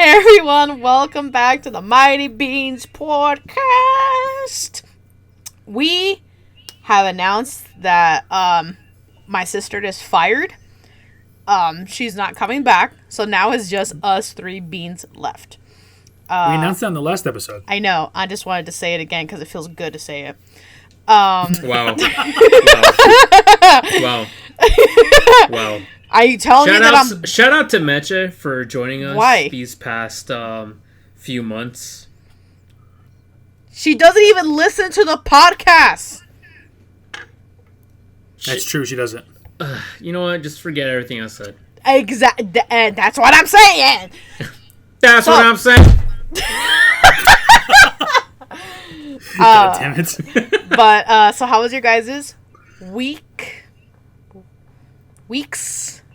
Hey everyone, welcome back to the Mighty Beans podcast. We have announced that my sister is fired. She's not coming back, so now it's just us three beans left. We announced that in the last episode. I know. I just wanted to say it again because it feels good to say it. Wow. Wow. Are you telling me that I'm... Shout out to Meche for joining us Why? these past few months. She doesn't even listen to the podcast. That's true, she doesn't. You know what? Just forget everything I said. That's what I'm saying. That's what I'm saying. God damn it. But, so how was your guys' weeks?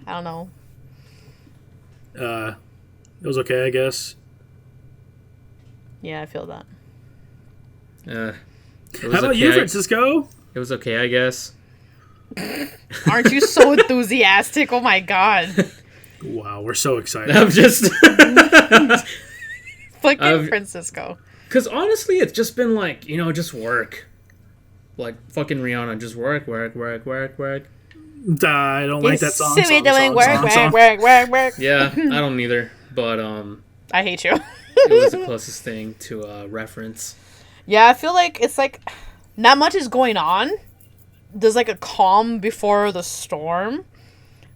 I don't know. It was okay, I guess. Yeah, I feel that. How about you, Francisco? It was okay, I guess. Aren't you so enthusiastic? Oh my god. Wow, we're so excited. I'm just... Fucking Francisco. Because honestly, it's just been like, just work. Like, fucking Rihanna, just work. I don't like that song. Doing work. Yeah, I don't either. But, I hate you. it was the closest thing to reference. Yeah, I feel like it's like not much is going on. There's like a calm before the storm.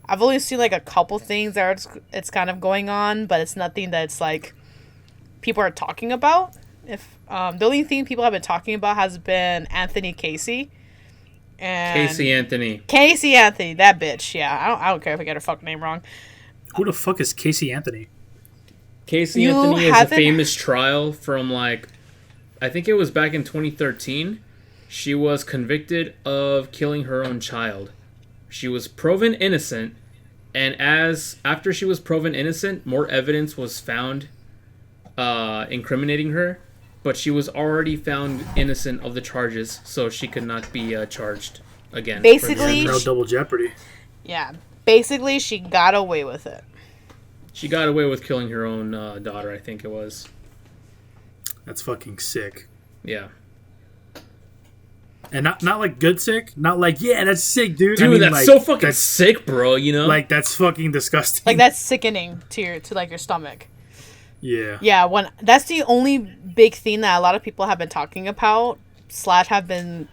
I've only seen like a couple things that it's kind of going on, but it's nothing that's like people are talking about. If the only thing people have been talking about has been Anthony Casey. And Casey Anthony, that bitch. Yeah, I don't care if I get her fucking name wrong. Who the fuck is Casey Anthony? Casey Anthony is a famous trial from I think it was back in 2013. She was convicted of killing her own child. She was proven innocent, and after she was proven innocent, more evidence was found incriminating her. But she was already found innocent of the charges, so she could not be charged again. Basically, no double jeopardy. Yeah, basically she got away with it. She got away with killing her own daughter, I think it was. That's fucking sick. Yeah. And not like good sick, not like, yeah, that's sick, dude. Dude, I mean, that's so fucking sick, bro. Like that's fucking disgusting. Like that's sickening to your stomach. Yeah. Yeah, that's the only big thing that a lot of people have been talking about / have been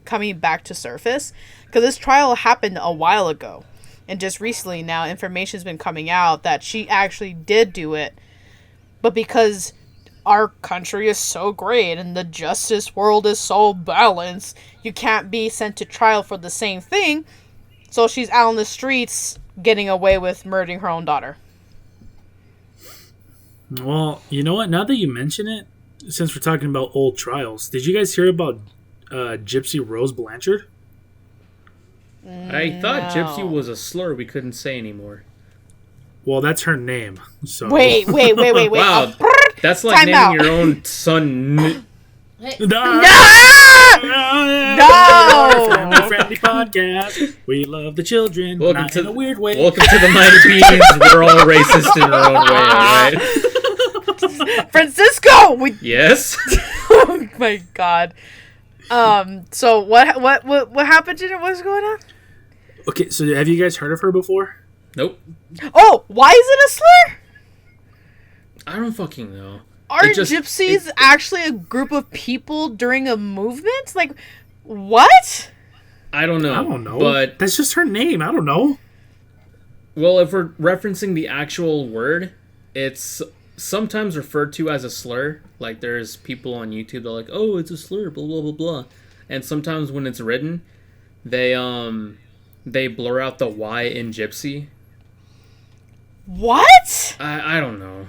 coming back to surface, because this trial happened a while ago, and just recently now information's been coming out that she actually did do it, but because our country is so great and the justice world is so balanced, you can't be sent to trial for the same thing, so she's out on the streets getting away with murdering her own daughter. Well, you know what? Now that you mention it, since we're talking about old trials, did you guys hear about Gypsy Rose Blanchard? I thought Gypsy was a slur we couldn't say anymore. Well, that's her name. So Wait. Wow, that's like naming your own son. No! Family-friendly podcast. We love the children, Welcome not to in a weird way. Welcome to the Mighty Beans. We're all racist in our own way, alright? Francisco! Yes? Oh my god. So what happened to it? What's going on? Okay, so have you guys heard of her before? Nope. Oh, why is it a slur? I don't fucking know. Are gypsies actually a group of people during a movement? Like, what? I don't know. I don't know. But that's just her name. I don't know. Well, if we're referencing the actual word, it's sometimes referred to as a slur. Like, there's people on YouTube that are like, oh, it's a slur, blah, blah, blah, blah. And sometimes when it's written, they blur out the Y in gypsy. What? I don't know.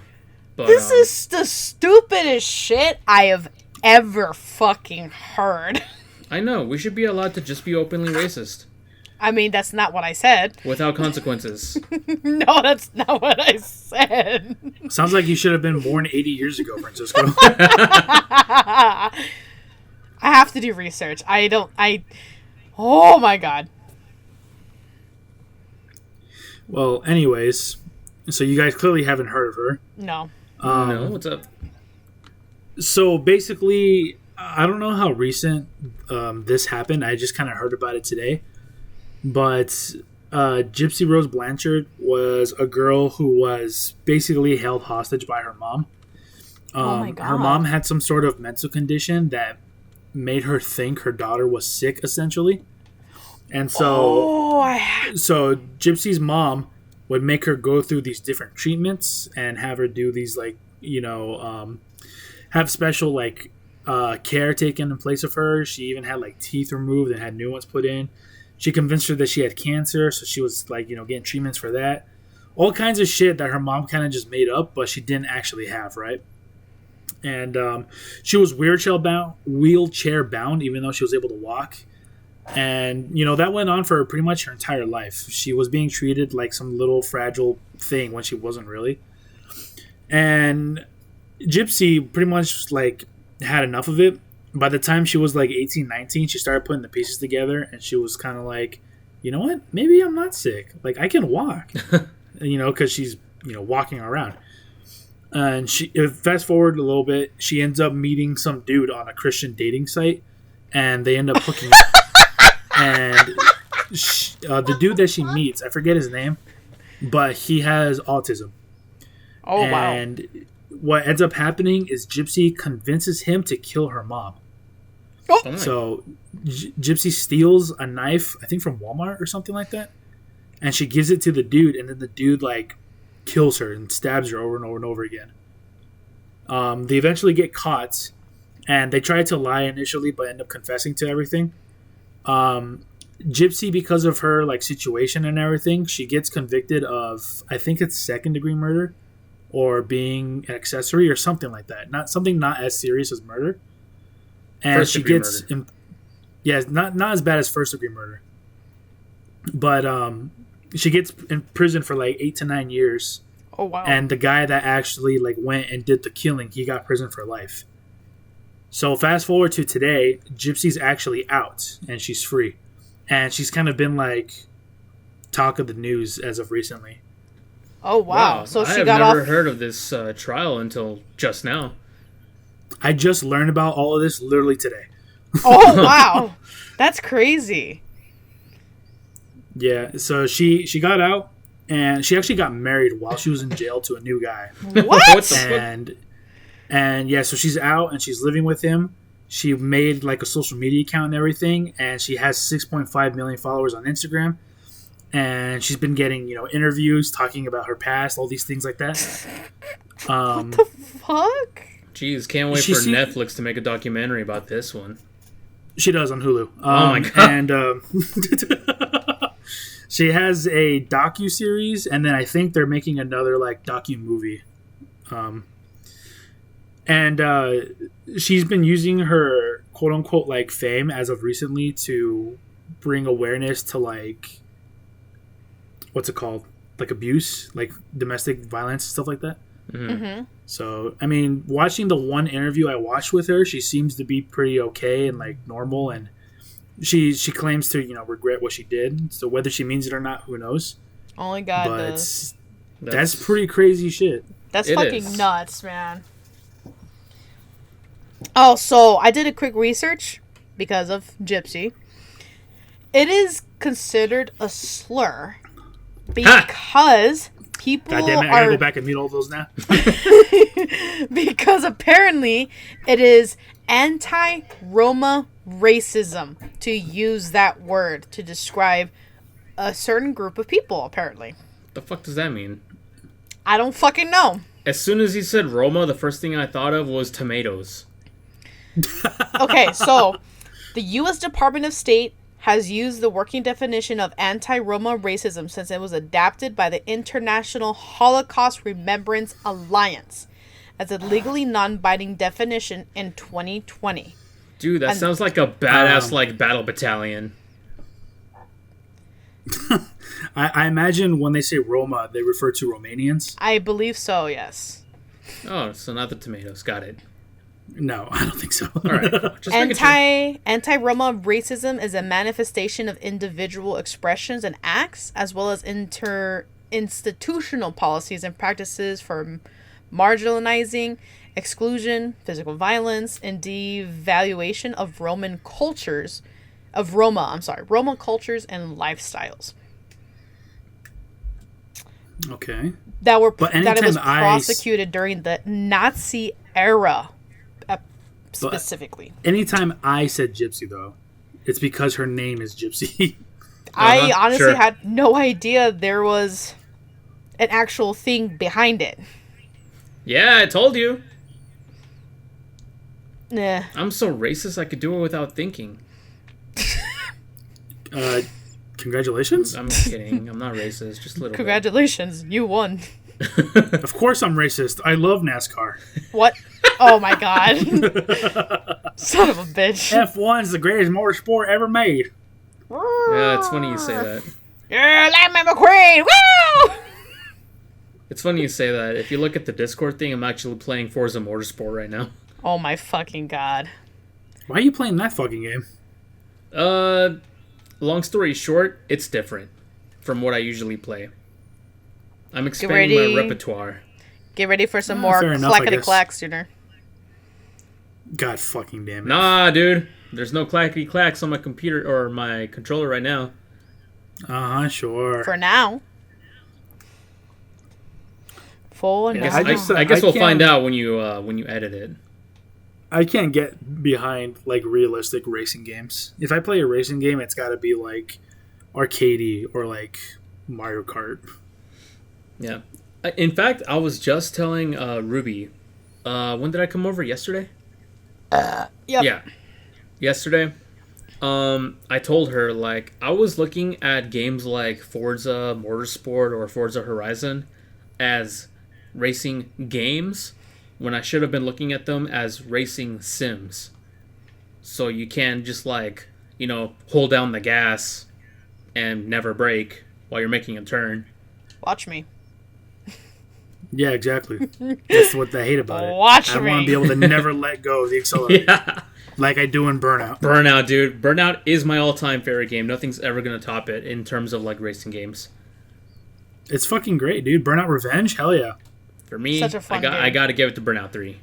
But, this is the stupidest shit I have ever fucking heard. I know. We should be allowed to just be openly racist. I mean, that's not what I said. Without consequences. No, that's not what I said. Sounds like you should have been born 80 years ago, Francisco. I have to do research. Oh my god. Well, anyways, so you guys clearly haven't heard of her. No. No, what's up? So basically, I don't know how recent this happened. I just kind of heard about it today. But Gypsy Rose Blanchard was a girl who was basically held hostage by her mom. Oh my God. Her mom had some sort of mental condition that made her think her daughter was sick, essentially. And so, so Gypsy's mom would make her go through these different treatments and have her do these, like, have special, like, care taken in place of her. She even had, like, teeth removed and had new ones put in. She convinced her that she had cancer, so she was, like, getting treatments for that. All kinds of shit that her mom kind of just made up, but she didn't actually have, right? And she was wheelchair bound, even though she was able to walk. And, that went on for pretty much her entire life. She was being treated like some little fragile thing when she wasn't really. And Gypsy pretty much, like, had enough of it. By the time she was, like, 18, 19, she started putting the pieces together, and she was kind of like, you know what? Maybe I'm not sick. Like, I can walk. Because she's, walking around. And fast forward a little bit, she ends up meeting some dude on a Christian dating site, and they end up hooking up. And the dude that she meets, I forget his name, but he has autism. Oh, wow. And what ends up happening is Gypsy convinces him to kill her mom. Oh. So Gypsy steals a knife, I think from Walmart or something like that, and she gives it to the dude, and then the dude, like, kills her and stabs her over and over and over again. They eventually get caught, and they try to lie initially, but end up confessing to everything. Gypsy, because of her, like, situation and everything, she gets convicted of, I think it's second-degree murder, or being an accessory, or something like that. Not as serious as murder. And First she degree gets, murder. not as bad as first-degree murder, but she gets in prison for like 8 to 9 years. Oh, wow. And the guy that actually, like, went and did the killing, he got prison for life. So fast forward to today, Gypsy's actually out and she's free. And she's kind of been, like, talk of the news as of recently. Oh, wow. So she got off. I've off. never heard of this trial until just now. I just learned about all of this literally today. Oh, wow. That's crazy. Yeah, so she got out, and she actually got married while she was in jail to a new guy. What? What the fuck? And yeah, so she's out and she's living with him. She made, like, a social media account and everything, and she has 6.5 million followers on Instagram. And she's been getting, interviews talking about her past, all these things like that. What the fuck? Jeez, can't wait for Netflix to make a documentary about this one. She does on Hulu. Oh my God. And she has a docu-series, and then I think they're making another, like, docu-movie. And she's been using her quote-unquote, like, fame as of recently to bring awareness to, like, what's it called? Like, abuse, like domestic violence, stuff like that. Mm-hmm. So, I mean, watching the one interview I watched with her, she seems to be pretty okay and, like, normal, and she claims to, regret what she did. So whether she means it or not, who knows? Only God does. That's pretty crazy shit. That's fucking nuts, man. Oh, so I did a quick research because of Gypsy. It is considered a slur because people God damn it, I gotta go back and mute all those now. Because apparently it is anti-Roma racism to use that word to describe a certain group of people, apparently. The fuck does that mean? I don't fucking know. As soon as he said Roma, the first thing I thought of was tomatoes. Okay, so the U.S. Department of State has used the working definition of anti-Roma racism since it was adapted by the International Holocaust Remembrance Alliance as a legally non-binding definition in 2020. Dude, that sounds like a badass, like, battle battalion. I imagine when they say Roma, they refer to Romanians. I believe so, yes. Oh, so not the tomatoes. Got it. No, I don't think so. All right. Just Anti-Roma racism is a manifestation of individual expressions and acts, as well as institutional policies and practices for marginalizing, exclusion, physical violence, and devaluation of Roma cultures and lifestyles. Okay. That it was prosecuted during the Nazi era, specifically. Anytime I said gypsy, though, it's because her name is Gypsy. I honestly had no idea there was an actual thing behind it. Yeah, I told you. Nah. I'm so racist I could do it without thinking. Congratulations. I'm kidding. I'm not racist. Just a little Congratulations. bit. You won. Of course I'm racist. I love NASCAR. What? Oh my god. Son of a bitch. F1's the greatest motorsport ever made. Yeah, it's funny you say that. Yeah, Lightning McQueen! Woo! It's funny you say that. If you look at the Discord thing, I'm actually playing Forza Motorsport right now. Oh my fucking god. Why are you playing that fucking game? Long story short, it's different from what I usually play. I'm expanding my repertoire. Get ready for some more clackety-clacks, you know. God fucking damn it. Nah, dude. There's no clackety-clacks on my computer or my controller right now. Sure. For now. I guess we'll find out when you edit it. I can't get behind like realistic racing games. If I play a racing game, it's got to be like arcadey or like Mario Kart. Yeah. In fact, I was just telling Ruby. When did I come over? Yesterday? Yep. Yeah. Yesterday. I told her, like, I was looking at games like Forza Motorsport or Forza Horizon as racing games when I should have been looking at them as racing sims. So you can just, like, you know, hold down the gas and never brake while you're making a turn. Watch me. Yeah, exactly. That's what I hate about it. Watch me. I want to be able to never let go of the accelerator. Yeah. Like I do in Burnout. Burnout, dude. Burnout is my all-time favorite game. Nothing's ever going to top it in terms of, like, racing games. It's fucking great, dude. Burnout Revenge? Hell yeah. For me, I got to give it to Burnout 3.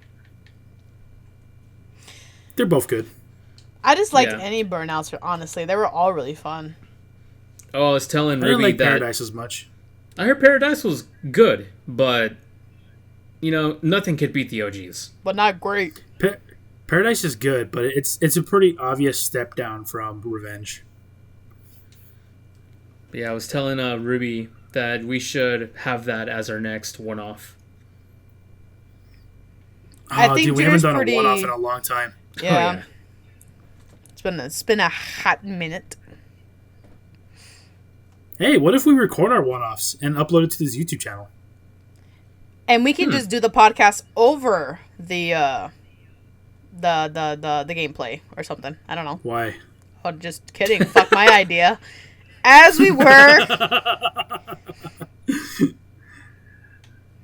They're both good. I just liked any Burnouts, honestly. They were all really fun. Oh, I was telling Ruby didn't like that Paradise as much. I heard Paradise was good, but, you know, nothing could beat the OGs. But not great. Paradise is good, but it's a pretty obvious step down from Revenge. Yeah, I was telling Ruby that we should have that as our next one-off. I think dude, we haven't done a one-off in a long time. Yeah. It's been a hot minute. Hey, what if we record our one-offs and upload it to this YouTube channel? And we can just do the podcast over the gameplay or something. I don't know. Why? Oh, just kidding. Fuck my idea. As we were.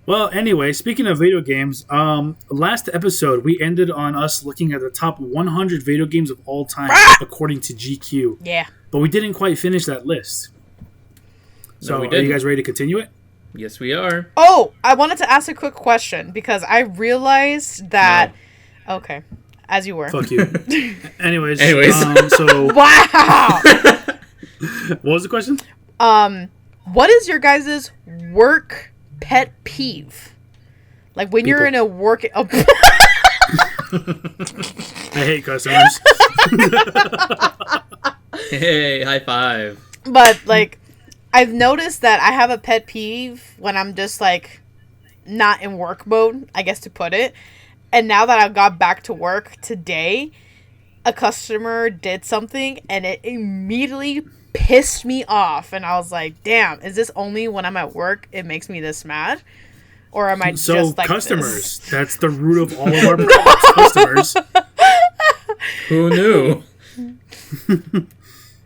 Well, anyway, speaking of video games, last episode we ended on us looking at the top 100 video games of all time according to GQ. Yeah. But we didn't quite finish that list. So, are you guys ready to continue it? Yes, we are. Oh, I wanted to ask a quick question because I realized that... No. Okay. As you were. Fuck you. Anyways. So... Wow! What was the question? What is your guys' work pet peeve? Like when you're in a work... Oh. I hate customers. Hey, high five. But, like... I've noticed that I have a pet peeve when I'm just, like, not in work mode, I guess to put it. And now that I got back to work today, a customer did something and it immediately pissed me off. And I was like, damn, is this only when I'm at work it makes me this mad? Or am I just like customers, this? That's the root of all of our problems. Customers. Who knew?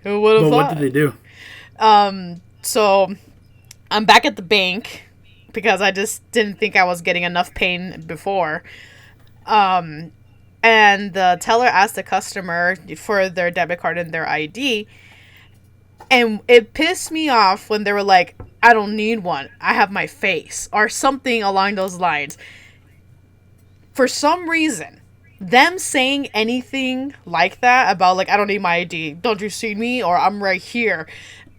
Who would have thought? What did they do? So, I'm back at the bank because I just didn't think I was getting enough pain before. And the teller asked the customer for their debit card and their ID. And it pissed me off when they were like, I don't need one. I have my face. Or something along those lines. For some reason, them saying anything like that about, like, I don't need my ID, don't you see me, or I'm right here,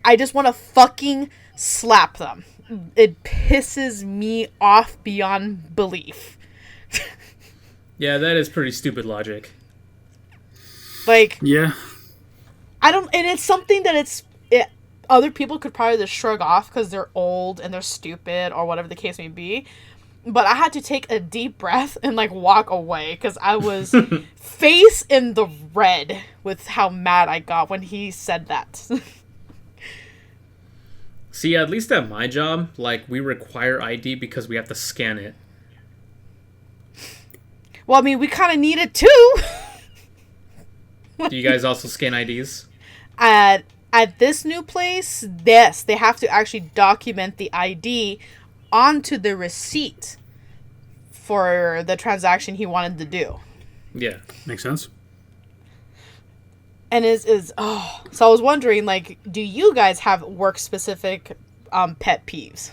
I just want to fucking slap them. It pisses me off beyond belief. Yeah, that is pretty stupid logic. Like, yeah, and it's something that other people could probably just shrug off because they're old and they're stupid or whatever the case may be. But I had to take a deep breath and, like, walk away because I was face in the red with how mad I got when he said that. See, at least at my job, like, we require ID because we have to scan it. Well, I mean, we kind of need it too. Do you guys also scan IDs? At this new place, yes, they have to actually document the ID onto the receipt for the transaction he wanted to do. Yeah. Makes sense. And so I was wondering, like, do you guys have work-specific pet peeves?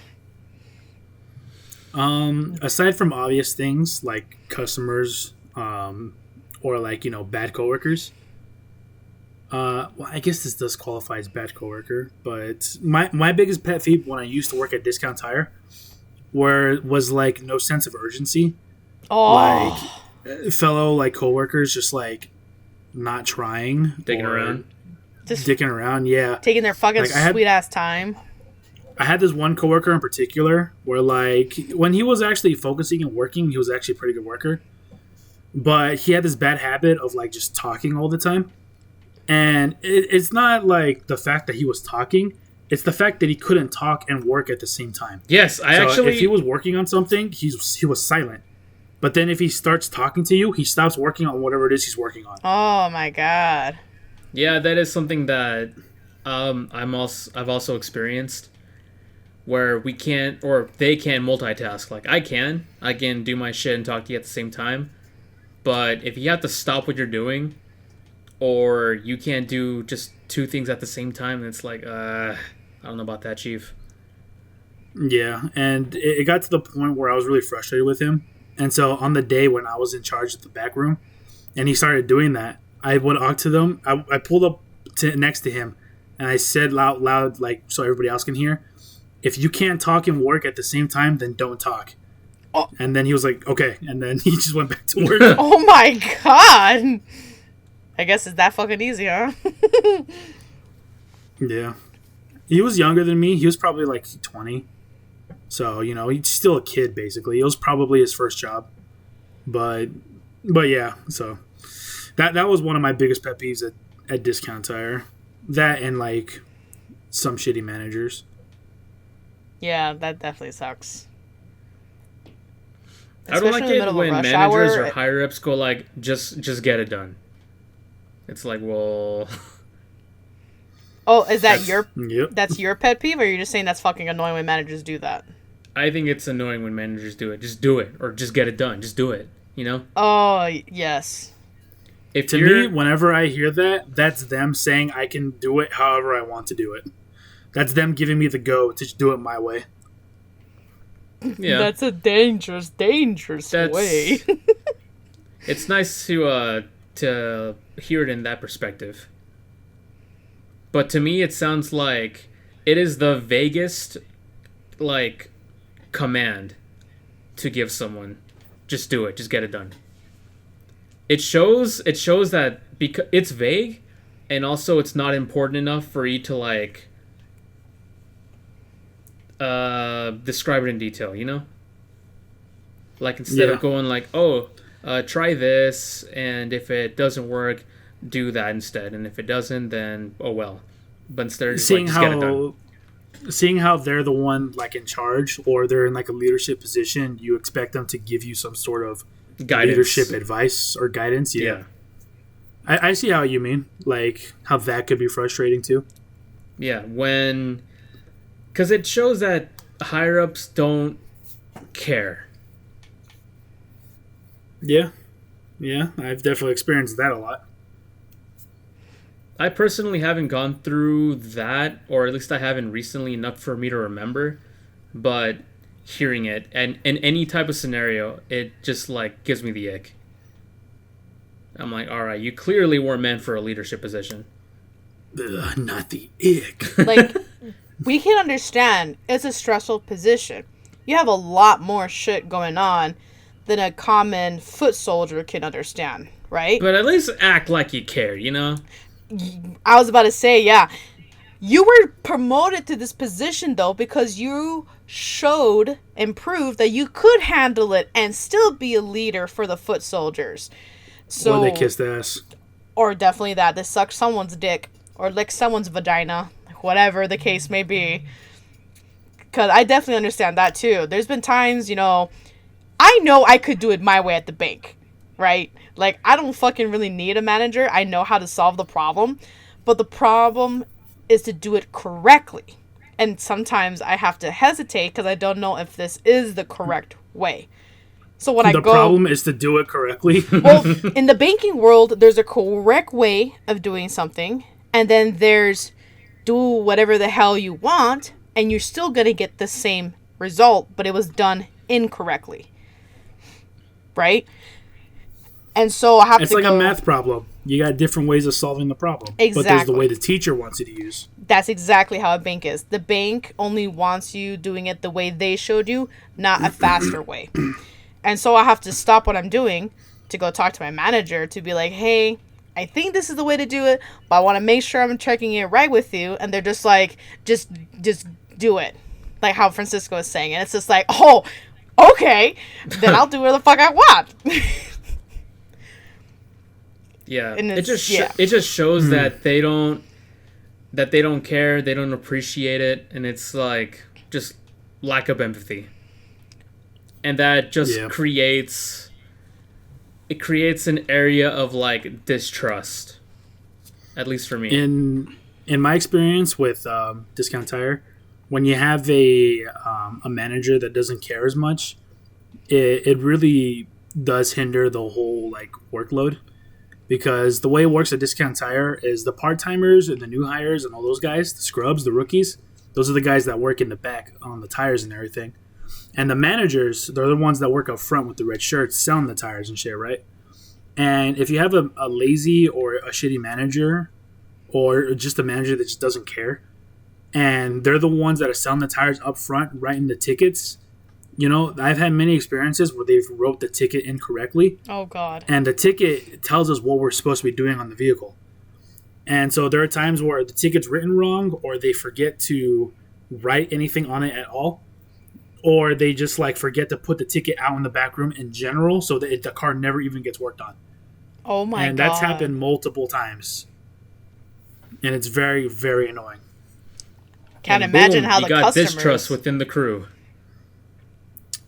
Aside from obvious things like customers, or, like, you know, bad coworkers. Well, I guess this does qualify as bad coworker, but my biggest pet peeve when I used to work at Discount Tire was like no sense of urgency. Oh. Like fellow, like, coworkers just, like, not trying, Dicking around. Just dicking around, yeah. taking their fucking Like, sweet-ass time. I had this one coworker in particular where, like, when he was actually focusing and working, he was actually a pretty good worker. But he had this bad habit of, like, just talking all the time. And it's not, like, the fact that he was talking. It's the fact that he couldn't talk and work at the same time. Yes, if he was working on something, he was silent. But then if he starts talking to you, he stops working on whatever it is he's working on. Oh, my God. Yeah, that is something that I've also experienced, where we can't, or they can multitask. Like, I can do my shit and talk to you at the same time. But if you have to stop what you're doing, or you can't do just two things at the same time, it's like, I don't know about that, Chief. Yeah, and it got to the point where I was really frustrated with him. And so on the day when I was in charge of the back room, and he started doing that, I went up to them. I pulled up next to him, and I said loud, like, so everybody else can hear, if you can't talk and work at the same time, then don't talk. Oh. And then he was like, okay. And then he just went back to work. Oh, my God. I guess it's that fucking easy, huh? Yeah. He was younger than me. He was probably, like, 20. So, you know, he's still a kid, basically. It was probably his first job. But yeah, so that was one of my biggest pet peeves at Discount Tire. That and, like, some shitty managers. Yeah, that definitely sucks. I don't like it when managers or higher-ups go, like, just get it done. It's like, well... Oh, is that Yep. That's your pet peeve, or you're just saying that's fucking annoying when managers do that? I think it's annoying when managers do it. Just do it, or just get it done. Just do it, you know? Oh, yes. To me, whenever I hear that, that's them saying I can do it however I want to do it. That's them giving me the go to do it my way. Yeah. That's a dangerous way. It's nice to hear it in that perspective. But to me, it sounds like it is the vaguest, like, command to give someone. Just do it. Just get it done. It shows that because it's vague, and also it's not important enough for you to, like, describe it in detail, you know? Like, instead of going like, try this, and if it doesn't work, do that instead, and if it doesn't, then oh well. But instead of just, like, just get it done. Seeing how they're the one, like, in charge, or they're in, like, a leadership position, you expect them to give you some sort of guidance. Leadership advice or guidance. Yeah. I see how you mean, like, how that could be frustrating too. Yeah, because it shows that higher-ups don't care. Yeah, I've definitely experienced that a lot. I personally haven't gone through that, or at least I haven't recently enough for me to remember. But hearing it, and in any type of scenario, it just like gives me the ick. I'm like, all right, you clearly weren't meant for a leadership position. Not the ick. Like, we can understand it's a stressful position. You have a lot more shit going on than a common foot soldier can understand, right? But at least act like you care, you know? I was about to say, yeah. You were promoted to this position, though, because you showed and proved that you could handle it and still be a leader for the foot soldiers. So, or they kissed ass. Or definitely that. They sucked someone's dick. Or licked someone's vagina. Whatever the case may be. Because I definitely understand that, too. There's been times, I know I could do it my way at the bank. Right? Like, I don't fucking really need a manager. I know how to solve the problem. But the problem is to do it correctly. And sometimes I have to hesitate because I don't know if this is the correct way. So when the problem is to do it correctly. Well, in the banking world, there's a correct way of doing something. And then there's do whatever the hell you want. And you're still going to get the same result. But it was done incorrectly. Right? And so I have it's like a math problem. You got different ways of solving the problem. Exactly. But there's the way the teacher wants you to use. That's exactly how a bank is. The bank only wants you doing it the way they showed you, not a faster way. And so I have to stop what I'm doing to go talk to my manager to be like, hey, I think this is the way to do it, but I want to make sure I'm checking it right with you. And they're just like, just do it. Like how Francisco is saying. And it's just like, oh, okay. Then I'll do whatever the fuck I want. Yeah, it just shows that they don't care, they don't appreciate it, and it's like just lack of empathy, and that just creates an area of like distrust, at least for me. In my experience with Discount Tire, when you have a manager that doesn't care as much, it really does hinder the whole like workload. Because the way it works at Discount Tire is the part-timers and the new hires and all those guys, the scrubs, the rookies, those are the guys that work in the back on the tires and everything. And the managers, they're the ones that work up front with the red shirts selling the tires and shit, right? And if you have a lazy or a shitty manager or just a manager that just doesn't care, and they're the ones that are selling the tires up front, writing the tickets, I've had many experiences where they've wrote the ticket incorrectly. Oh, God. And the ticket tells us what we're supposed to be doing on the vehicle. And so there are times where the ticket's written wrong, or they forget to write anything on it at all. Or they just forget to put the ticket out in the back room in general, so that the car never even gets worked on. Oh, my God. And that's happened multiple times. And it's very, very annoying. Can't imagine how the customers... You got distrust within the crew.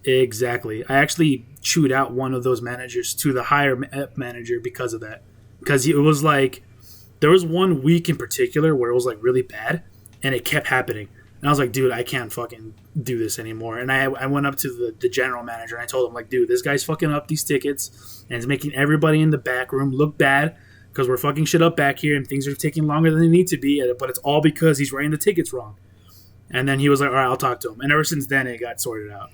Exactly. I actually chewed out one of those managers to the higher manager because of that. Because it was there was 1 week in particular where it was really bad, and it kept happening. And I was like, dude, I can't fucking do this anymore. And I went up to the general manager, and I told him, dude, this guy's fucking up these tickets, and it's making everybody in the back room look bad because we're fucking shit up back here, and things are taking longer than they need to be, but it's all because he's writing the tickets wrong. And then he was like, all right, I'll talk to him. And ever since then, it got sorted out.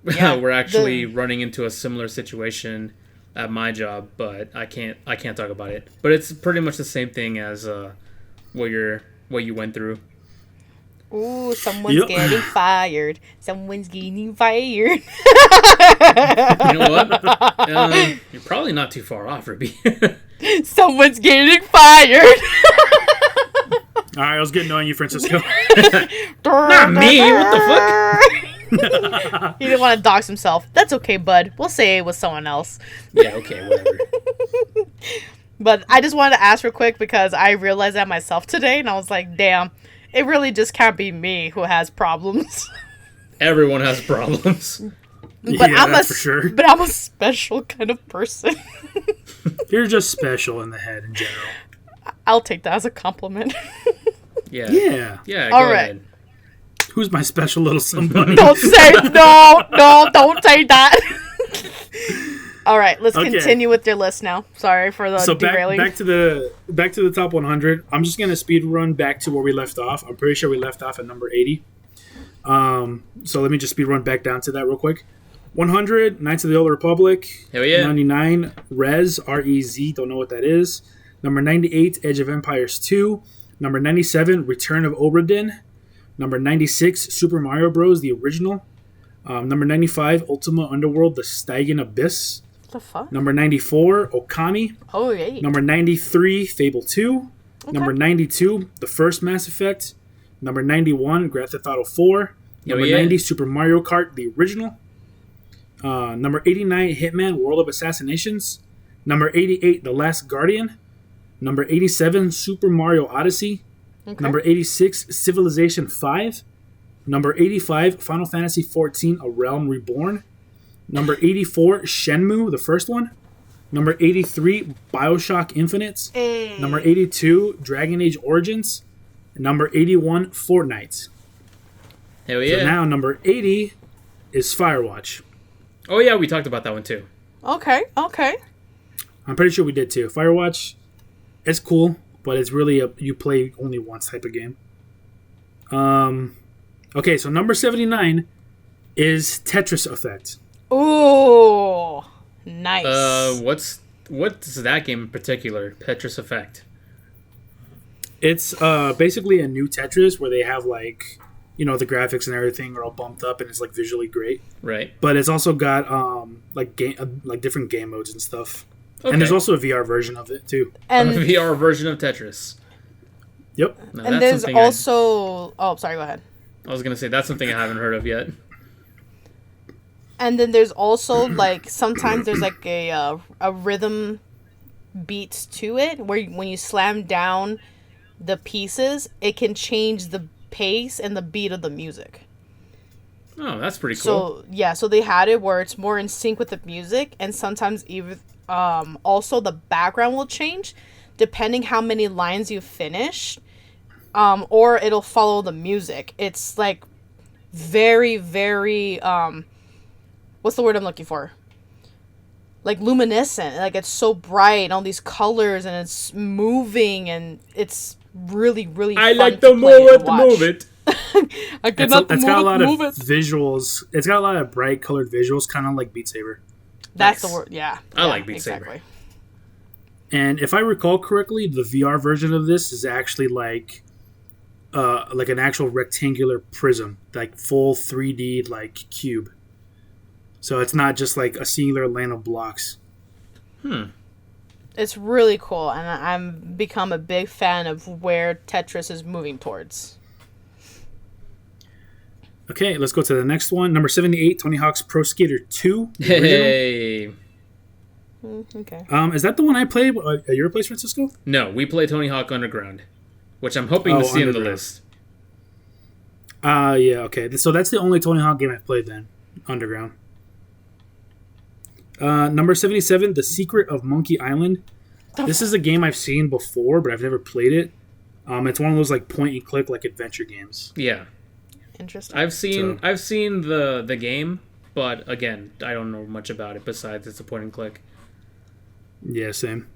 Yeah, we're actually running into a similar situation at my job, but I can't talk about it. But it's pretty much the same thing as what you went through. Ooh, someone's getting fired. Someone's getting fired. You know what? You're probably not too far off, Ruby. Someone's getting fired. All right, I was getting on you, Francisco. Not me. What the fuck? He didn't want to dox himself. That's okay, bud. We'll say it was someone else. Yeah, okay, whatever. But I just wanted to ask real quick because I realized that myself today, and I was like, damn, it really just can't be me who has problems. Everyone has problems. But yeah, for sure. But I'm a special kind of person. You're just special in the head in general. I'll take that as a compliment. Yeah. All right. Ahead. Who's my special little somebody? Don't say no, don't say that. All right, let's continue with your list now. Sorry for the derailing. Back to the top 100. I'm just gonna speed run back to where we left off. I'm pretty sure we left off at number 80. So let me just speed run back down to that real quick. 100, Knights of the Old Republic. Hell yeah. 99, Rez, R-E-Z, don't know what that is. Number 98, Age of Empires 2. Number 97, Return of Obra Dinn. Number 96, Super Mario Bros. The original. Number 95, Ultima Underworld, The Stygian Abyss. What the fuck? Number 94, Okami. Oh, yeah. Number 93, Fable 2. Okay. Number 92, the first Mass Effect. Number 91, Grand Theft Auto 4. Number 90, Super Mario Kart, the original. Number 89, Hitman, World of Assassinations. Number 88, The Last Guardian. Number 87, Super Mario Odyssey. Okay. Number 86, Civilization 5. Number 85, Final Fantasy XIV, A Realm Reborn. Number 84, Shenmue, the first one. Number 83, Bioshock Infinite. Hey. Number 82, Dragon Age Origins. And number 81, Fortnite. Hell yeah. So now number 80 is Firewatch. Oh yeah, we talked about that one too. Okay. I'm pretty sure we did too. Firewatch, it's cool, but it's really a you play only once type of game. Okay, so number 79 is Tetris Effect. Ooh, nice. What's that game in particular? Tetris Effect. It's basically a new Tetris where they have like, you know, the graphics and everything are all bumped up and it's like visually great. Right. But it's also got like different game modes and stuff. Okay. And there's also a VR version of it too. And a VR version of Tetris. Yep. No, and there's also oh, sorry, go ahead. I was gonna say that's something I haven't heard of yet. And then there's also like sometimes there's like a rhythm beats to it where when you slam down the pieces, it can change the pace and the beat of the music. Oh, that's pretty cool. So yeah, so they had it where it's more in sync with the music, and sometimes even also the background will change depending how many lines you finish, or it'll follow the music. It's like very, very what's the word I'm looking for? Like luminescent. Like it's so bright and all these colors and it's moving and it's really, really fun to move it. It's got a lot of visuals. It's got a lot of bright colored visuals, kind of like Beat Saber. That's the word, yeah. I like Beat Saber. And if I recall correctly, the VR version of this is actually like an actual rectangular prism, like full 3D like cube. So it's not just like a singular land of blocks. It's really cool, and I'm become a big fan of where Tetris is moving towards. Okay, let's go to the next one. Number 78, Tony Hawk's Pro Skater 2. Hey. Okay. Is that the one I played at your place, Francisco? No, we play Tony Hawk Underground, which I'm hoping to see on the list. Yeah, okay. So that's the only Tony Hawk game I've played then. Underground. Number 77, The Secret of Monkey Island. This is a game I've seen before, but I've never played it. It's one of those like point and click like adventure games. Yeah. Interesting. I've seen the game, but again, I don't know much about it besides it's a point and click. Yeah, same.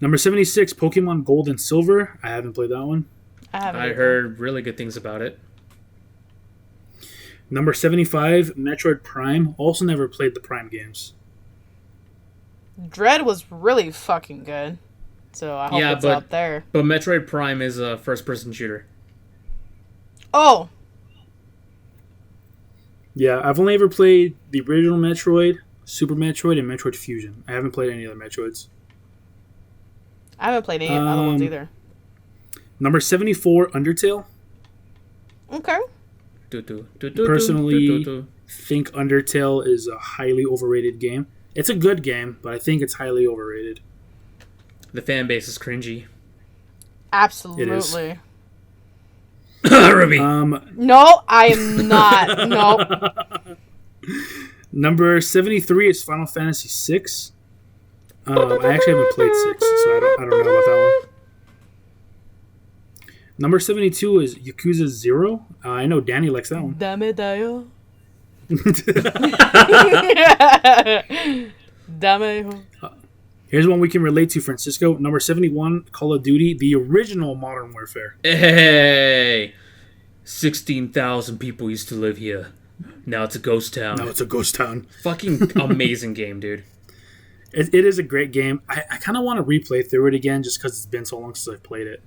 Number 76, Pokemon Gold and Silver. I haven't played that one. I heard really good things about it. Number 75, Metroid Prime. Also never played the Prime games. Dread was really fucking good. So I hope it's up there. But Metroid Prime is a first-person shooter. Oh! Yeah, I've only ever played the original Metroid, Super Metroid, and Metroid Fusion. I haven't played any other Metroids. I haven't played any other ones either. Number 74, Undertale. Okay. Personally, think Undertale is a highly overrated game. It's a good game, but I think it's highly overrated. The fan base is cringy. Absolutely. Ruby. No, I am not. No. Number 73 is Final Fantasy VI. I actually haven't played 6, so I don't know about that one. Number 72 is Yakuza 0. I know Danny likes that one. Dame dayo. Dame. Here's one we can relate to, Francisco. Number 71, Call of Duty, the original Modern Warfare. Hey. 16,000 people used to live here. Now it's a ghost town. Now it's a ghost town. Fucking amazing game, dude. It is a great game. I kind of want to replay through it again just because it's been so long since I've played it.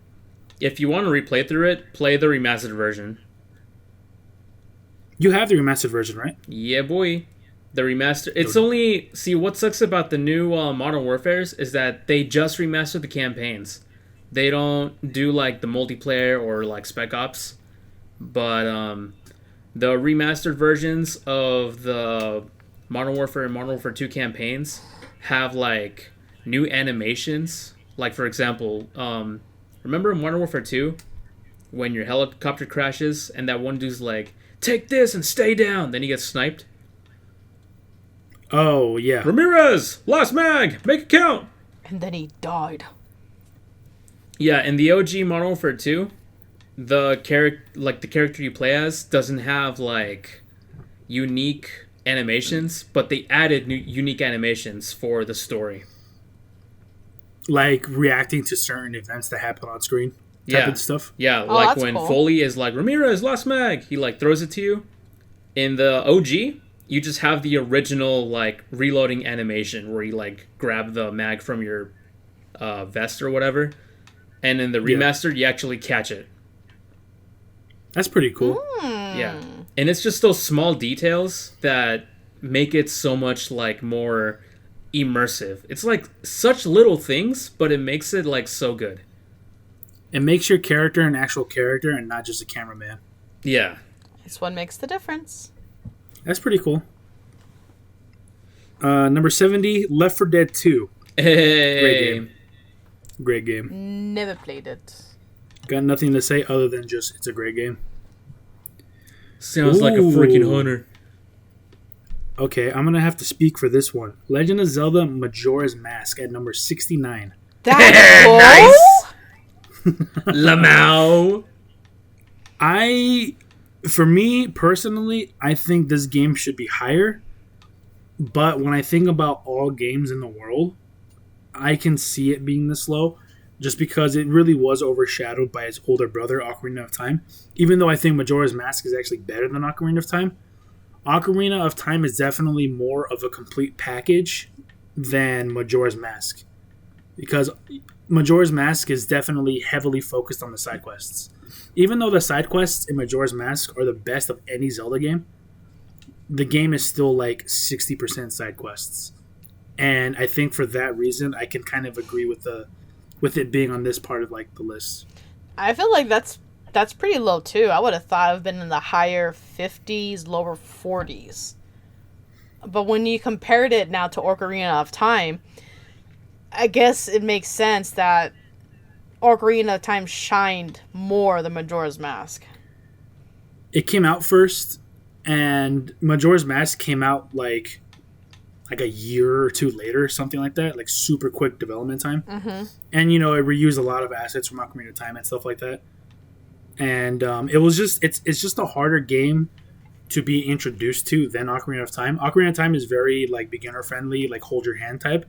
If you want to replay through it, play the remastered version. You have the remastered version, right? Yeah, boy. The remaster. It's only... See, what sucks about the new Modern Warfares is that they just remastered the campaigns. They don't do, like, the multiplayer or, like, Spec Ops. But the remastered versions of the Modern Warfare and Modern Warfare 2 campaigns have, like, new animations. Like, for example, remember in Modern Warfare 2 when your helicopter crashes and that one dude's like, take this and stay down, then he gets sniped? Oh, yeah. Ramirez! Last mag! Make it count! And then he died. Yeah, in the OG Modern Warfare 2, the character you play as doesn't have, like, unique animations, but they added new unique animations for the story. Like reacting to certain events that happen on screen type of stuff? Yeah, like when cool. Foley is like, Ramirez, last mag! He, like, throws it to you. In the OG, you just have the original, like, reloading animation where you, like, grab the mag from your vest or whatever. And in the remastered, you actually catch it. That's pretty cool. Yeah. And it's just those small details that make it so much, like, more immersive. It's, like, such little things, but it makes it, like, so good. It makes your character an actual character and not just a cameraman. Yeah. This one makes the difference. That's pretty cool. Number 70, Left 4 Dead 2. Hey. Great game. Great game. Never played it. Got nothing to say other than just it's a great game. Sounds like a freaking hunter. Okay, I'm going to have to speak for this one. Legend of Zelda Majora's Mask at number 69. That's cool. Nice. Lamau. For me, personally, I think this game should be higher. But when I think about all games in the world, I can see it being this low. Just because it really was overshadowed by its older brother, Ocarina of Time. Even though I think Majora's Mask is actually better than Ocarina of Time. Ocarina of Time is definitely more of a complete package than Majora's Mask. Because Majora's Mask is definitely heavily focused on the side quests. Even though the side quests in Majora's Mask are the best of any Zelda game, the game is still like 60% side quests. And I think for that reason, I can kind of agree with it being on this part of like the list. I feel like that's pretty low too. I would have thought it would have been in the higher 50s, lower 40s. But when you compared it now to Ocarina of Time, I guess it makes sense that Ocarina of Time shined more than Majora's Mask. It came out first, and Majora's Mask came out like a year or two later, something like that, like super quick development time. Mm-hmm. And it reused a lot of assets from Ocarina of Time and stuff like that. And it was it's just a harder game to be introduced to than Ocarina of Time. Ocarina of Time is very like beginner friendly, like hold your hand type.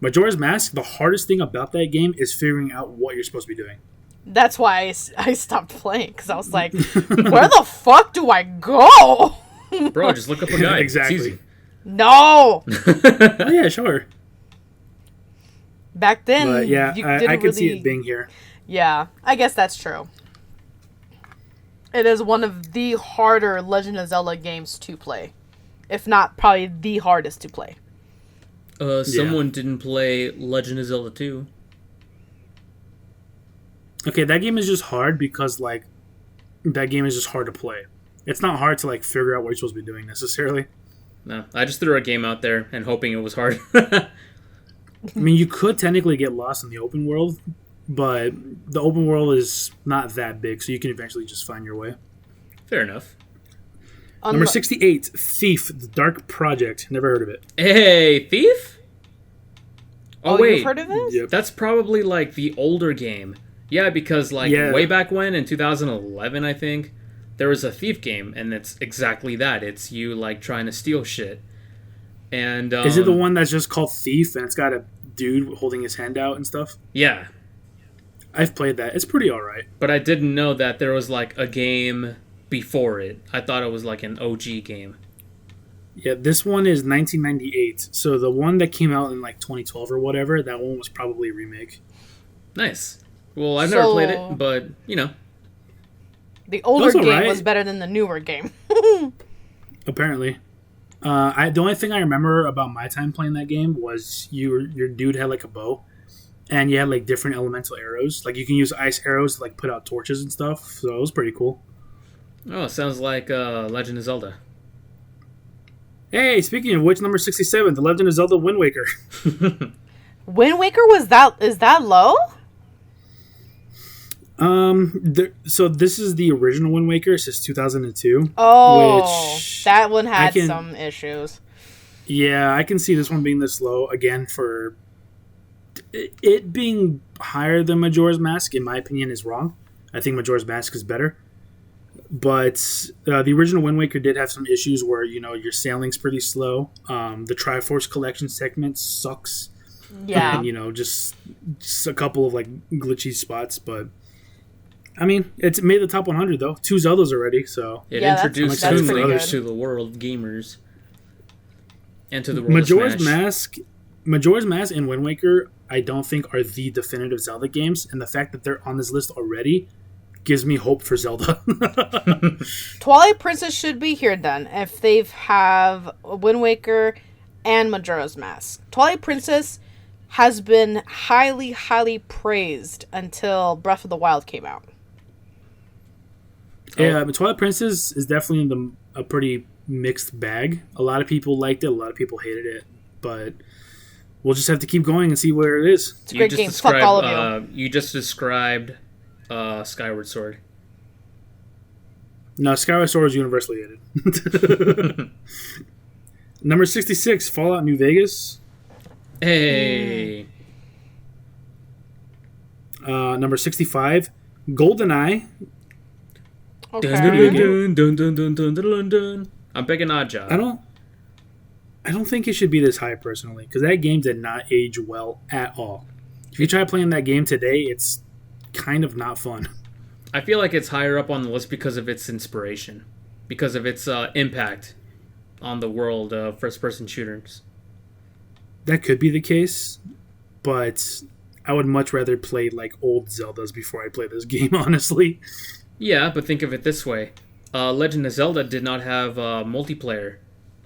Majora's Mask, the hardest thing about that game is figuring out what you're supposed to be doing. That's why I stopped playing, because I was like, where the fuck do I go? Bro, just look up a guide. Exactly. It's easy. No! Oh, yeah, sure. Back then, but yeah, you I could see it being here. Yeah, I guess that's true. It is one of the harder Legend of Zelda games to play. If not, probably the hardest to play. Someone didn't play Legend of Zelda 2. Okay, that game is just hard because, like, that game is just hard to play. It's not hard to, like, figure out what you're supposed to be doing, necessarily. No, I just threw a game out there and hoping it was hard. I mean, you could technically get lost in the open world, but the open world is not that big, so you can eventually just find your way. Fair enough. Number 68, Thief, The Dark Project. Never heard of it. Hey, Thief? Oh, wait. You've heard of this? Yep. That's probably, like, the older game. Yeah, because, like, way back when, in 2011, I think, there was a Thief game, and it's exactly that. It's you, like, trying to steal shit. And is it the one that's just called Thief, and it's got a dude holding his hand out and stuff? Yeah. I've played that. It's pretty alright. But I didn't know that there was, like, a game before it. I thought it was like an OG game. Yeah, this one is 1998. So the one that came out in like 2012 or whatever, that one was probably a remake. Nice. Well, I've never played it, but, you know. The older game was better than the newer game. Apparently. The only thing I remember about my time playing that game was your dude had like a bow, and you had like different elemental arrows. Like you can use ice arrows to like put out torches and stuff. So it was pretty cool. Oh, sounds like Legend of Zelda. Hey, speaking of which, number 67, The Legend of Zelda: Wind Waker. Wind Waker is that low? So this is the original Wind Waker since 2002. Oh, that one had some issues. Yeah, I can see this one being this low again for it being higher than Majora's Mask. In my opinion, is wrong. I think Majora's Mask is better. But the original Wind Waker did have some issues where, you know, your sailing's pretty slow. The Triforce Collection segment sucks. Yeah. And, you know, just a couple of, like, glitchy spots. But, I mean, it's made the top 100, though. 2 Zeldas already, so. It introduced Toon Linkers to the world of gamers. And to the world Majora's of Smash. Majora's Mask and Wind Waker, I don't think, are the definitive Zelda games. And the fact that they're on this list already gives me hope for Zelda. Twilight Princess should be here then, if they have Wind Waker and Majora's Mask. Twilight Princess has been highly, highly praised until Breath of the Wild came out. Yeah, but Twilight Princess is definitely a pretty mixed bag. A lot of people liked it, a lot of people hated it, but we'll just have to keep going and see where it is. It's a great game. Fuck all of you. You just described Skyward Sword. No, Skyward Sword is universally hated. Number 66, Fallout New Vegas. Hey. Number 65, GoldenEye. Okay. Dun, dun, dun, dun, dun, dun, dun. I'm picking Oddjob. I don't think it should be this high personally, because that game did not age well at all. If you try playing that game today, it's kind of not fun. I feel like it's higher up on the list because of its inspiration, because of its impact on the world of first-person shooters. That could be the case, but I would much rather play like old Zeldas before I play this game, honestly. Yeah, but think of it this way. Legend of Zelda did not have multiplayer,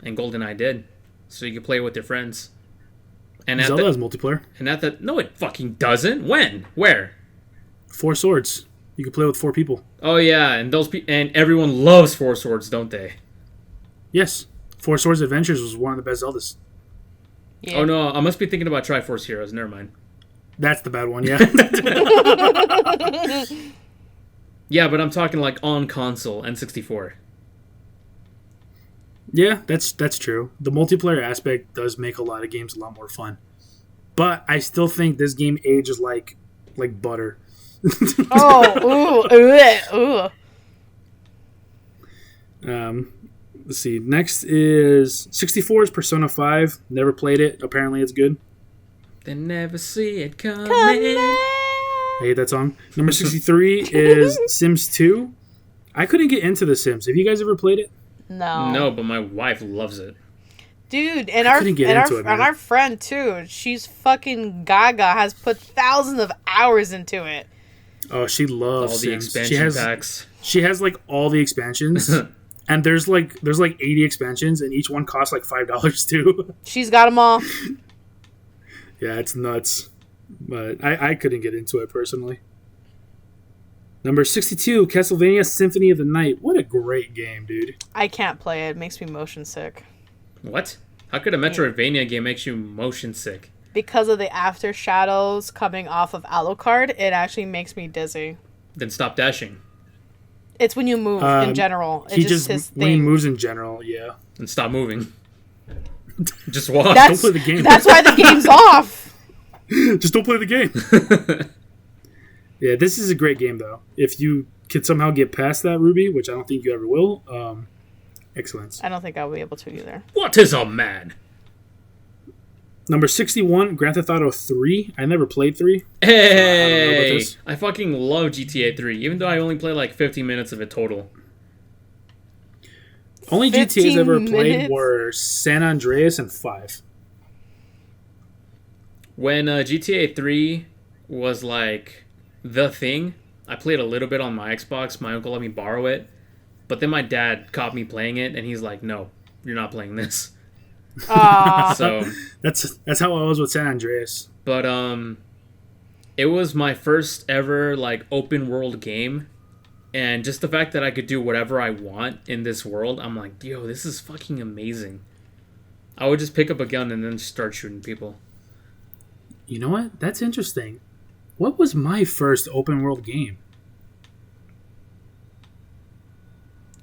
and GoldenEye did. So you could play it with your friends. And Zelda has multiplayer. And no, it fucking doesn't. When? Where? 4 Swords. You can play with 4 people. Oh yeah, and and everyone loves 4 Swords, don't they? Yes. 4 Swords Adventures was one of the best Zeldas. Yeah. Oh no, I must be thinking about Triforce Heroes. Never mind. That's the bad one, yeah. Yeah, but I'm talking like on console, N64. Yeah, that's true. The multiplayer aspect does make a lot of games a lot more fun. But I still think this game ages like butter. Ooh. Let's see. Next is 64 is Persona 5. Never played it. Apparently it's good. They never see it coming. I hate that song. Number 63 is Sims 2. I couldn't get into The Sims. Have you guys ever played it? No. No, but my wife loves it. Dude, and our friend too. She's fucking gaga. Has put thousands of hours into it. Oh, she loves all the Sims. expansion packs. She has like all the expansions, and there's like 80 expansions, and each one costs like $5 too. She's got them all. Yeah, it's nuts. But I couldn't get into it personally. Number 62, Castlevania Symphony of the Night. What a great game, dude. I can't play it. It makes me motion sick. What? How could a Metroidvania game make you motion sick? Because of the after shadows coming off of Alucard, it actually makes me dizzy. Then stop dashing. It's when you move in general. It's just his thing. When he moves in general, yeah. And stop moving. Just walk. Don't play the game. That's why the game's off. Just don't play the game. Yeah, this is a great game, though. If you could somehow get past that, Ruby, which I don't think you ever will, excellence. I don't think I'll be able to either. What is a man? Number 61, Grand Theft Auto 3. I never played 3. Hey! I fucking love GTA 3, even though I only play like 15 minutes of it total. Only GTAs I've ever played minutes? were San Andreas and 5. When GTA 3 was like the thing, I played a little bit on my Xbox. My uncle let me borrow it, but then my dad caught me playing it, and he's like, "No, you're not playing this." So that's how I was with San Andreas. But it was my first ever like open world game, and just the fact that I could do whatever I want in this world, I'm like, yo, this is fucking amazing. I would just pick up a gun and then start shooting people. You know what? That's interesting. What was my first open world game?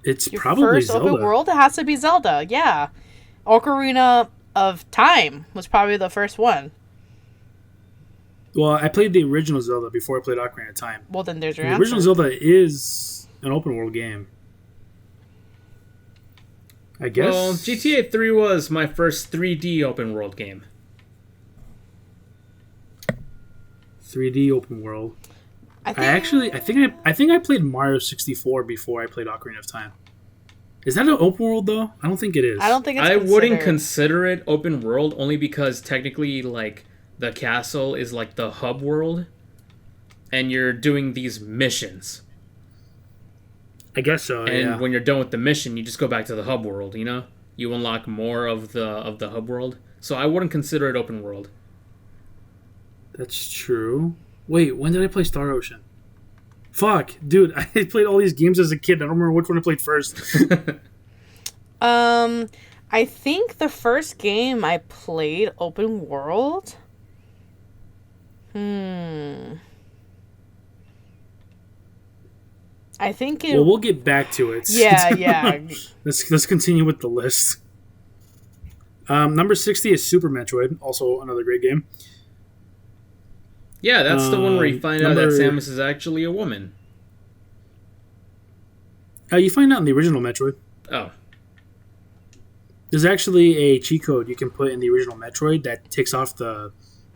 It's Your probably first Zelda. open world? It has to be Zelda, yeah. Ocarina of Time was probably the first one. Well, I played the original Zelda before I played Ocarina of Time. Well, then there's your The answer. original Zelda is an open world game. I guess. Well, GTA 3 was my first 3D open world game. 3D open world. I think I played Mario 64 before I played Ocarina of Time. Is that an open world though? I don't think it is. I don't think it's I wouldn't considered. consider it open world only because technically like the castle is like the hub world and you're doing these missions. I guess so. And yeah. when you're done with the mission, you just go back to the hub world, you know? You unlock more of the hub world. So I wouldn't consider it open world. That's true. Wait, when did I play Star Ocean? Fuck, dude, I played all these games as a kid. I don't remember which one I played first. I think the first game I played open world. I think it. Well, we'll get back to it. Yeah. Let's continue with the list. Number 60 is Super Metroid, also another great game. Yeah, that's the one where you find out that Samus is actually a woman. You find out in the original Metroid. Oh. There's actually a cheat code you can put in the original Metroid that takes off the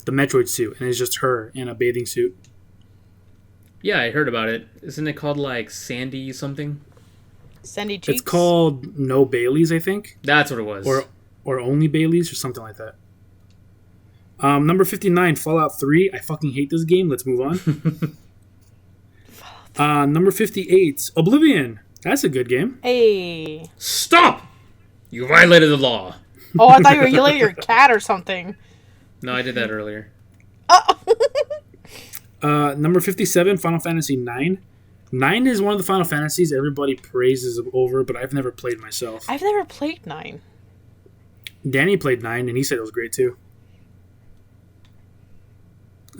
Metroid suit, and it's just her in a bathing suit. Yeah, I heard about it. Isn't it called like Sandy something? Sandy Cheeks? It's called No Baileys, I think. That's what it was. Or Only Baileys, or something like that. Number 59, Fallout 3. I fucking hate this game. Let's move on. Number 58, Oblivion. That's a good game. Hey. Stop! You violated the law. Oh, I thought you were yelling at your cat or something. No, I did that earlier. Oh. Number 57, Final Fantasy 9. 9 is one of the Final Fantasies everybody praises over, but I've never played myself. I've never played 9. Danny played 9, and he said it was great too.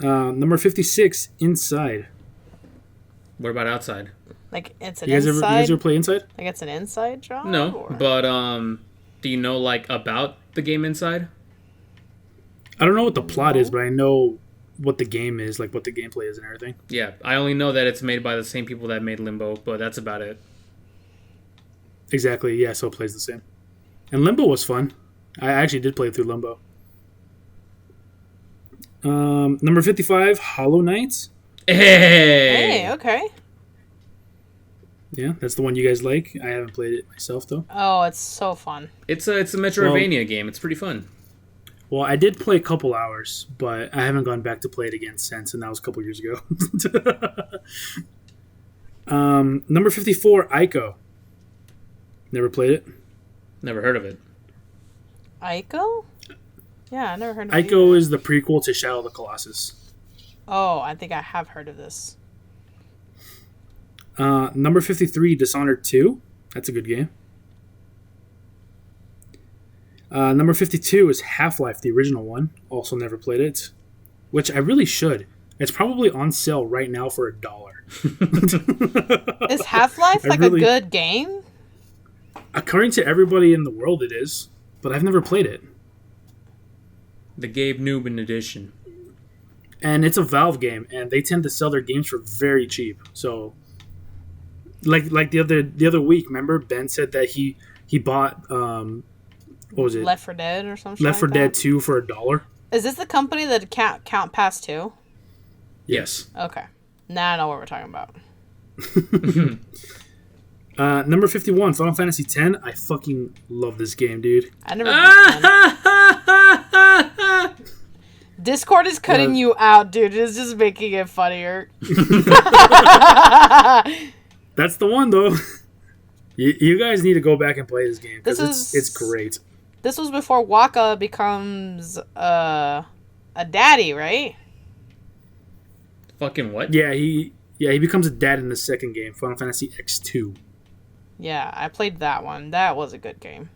Number 56, Inside. What about Outside? Like, it's an You inside? guys ever play Inside? Like, it's an inside job? No, or? but do you know like about the game Inside? I don't know what the plot is, but I know what the game is, like what the gameplay is and everything. Yeah, I only know that it's made by the same people that made Limbo, but that's about it. Exactly, yeah, so it plays the same. And Limbo was fun. I actually did play through Limbo. Number 55, Hollow Knight. Hey, okay. Yeah, that's the one you guys like. I haven't played it myself, though. Oh, it's so fun. It's a Metroidvania game. It's pretty fun. Well, I did play a couple hours, but I haven't gone back to play it again since, and that was a couple years ago. Number 54, Ico. Never played it. Never heard of it. Ico? Yeah, I never heard of it. Ico is the prequel to Shadow of the Colossus. Oh, I think I have heard of this. Number 53, Dishonored 2. That's a good game. Number 52 is Half-Life, the original one. Also never played it. Which I really should. It's probably on sale right now for $1. Is Half-Life like a good game? According to everybody in the world, it is. But I've never played it. The Gabe Newman edition. And it's a Valve game, and they tend to sell their games for very cheap. So, like the other week, remember Ben said that he bought what was it? Left 4 Dead or something. Left 4 Dead 2 for $1. Is this the company that count past 2? Yes. Okay. Now I know what we're talking about. Number 51, Final Fantasy X. I fucking love this game, dude. I never beat 10. Discord is cutting you out, dude. It's just making it funnier. That's the one, though. You guys need to go back and play this game because it's great. This was before Waka becomes a daddy, right? Fucking what? Yeah, he becomes a dad in the second game, Final Fantasy X2. Yeah, I played that one. That was a good game.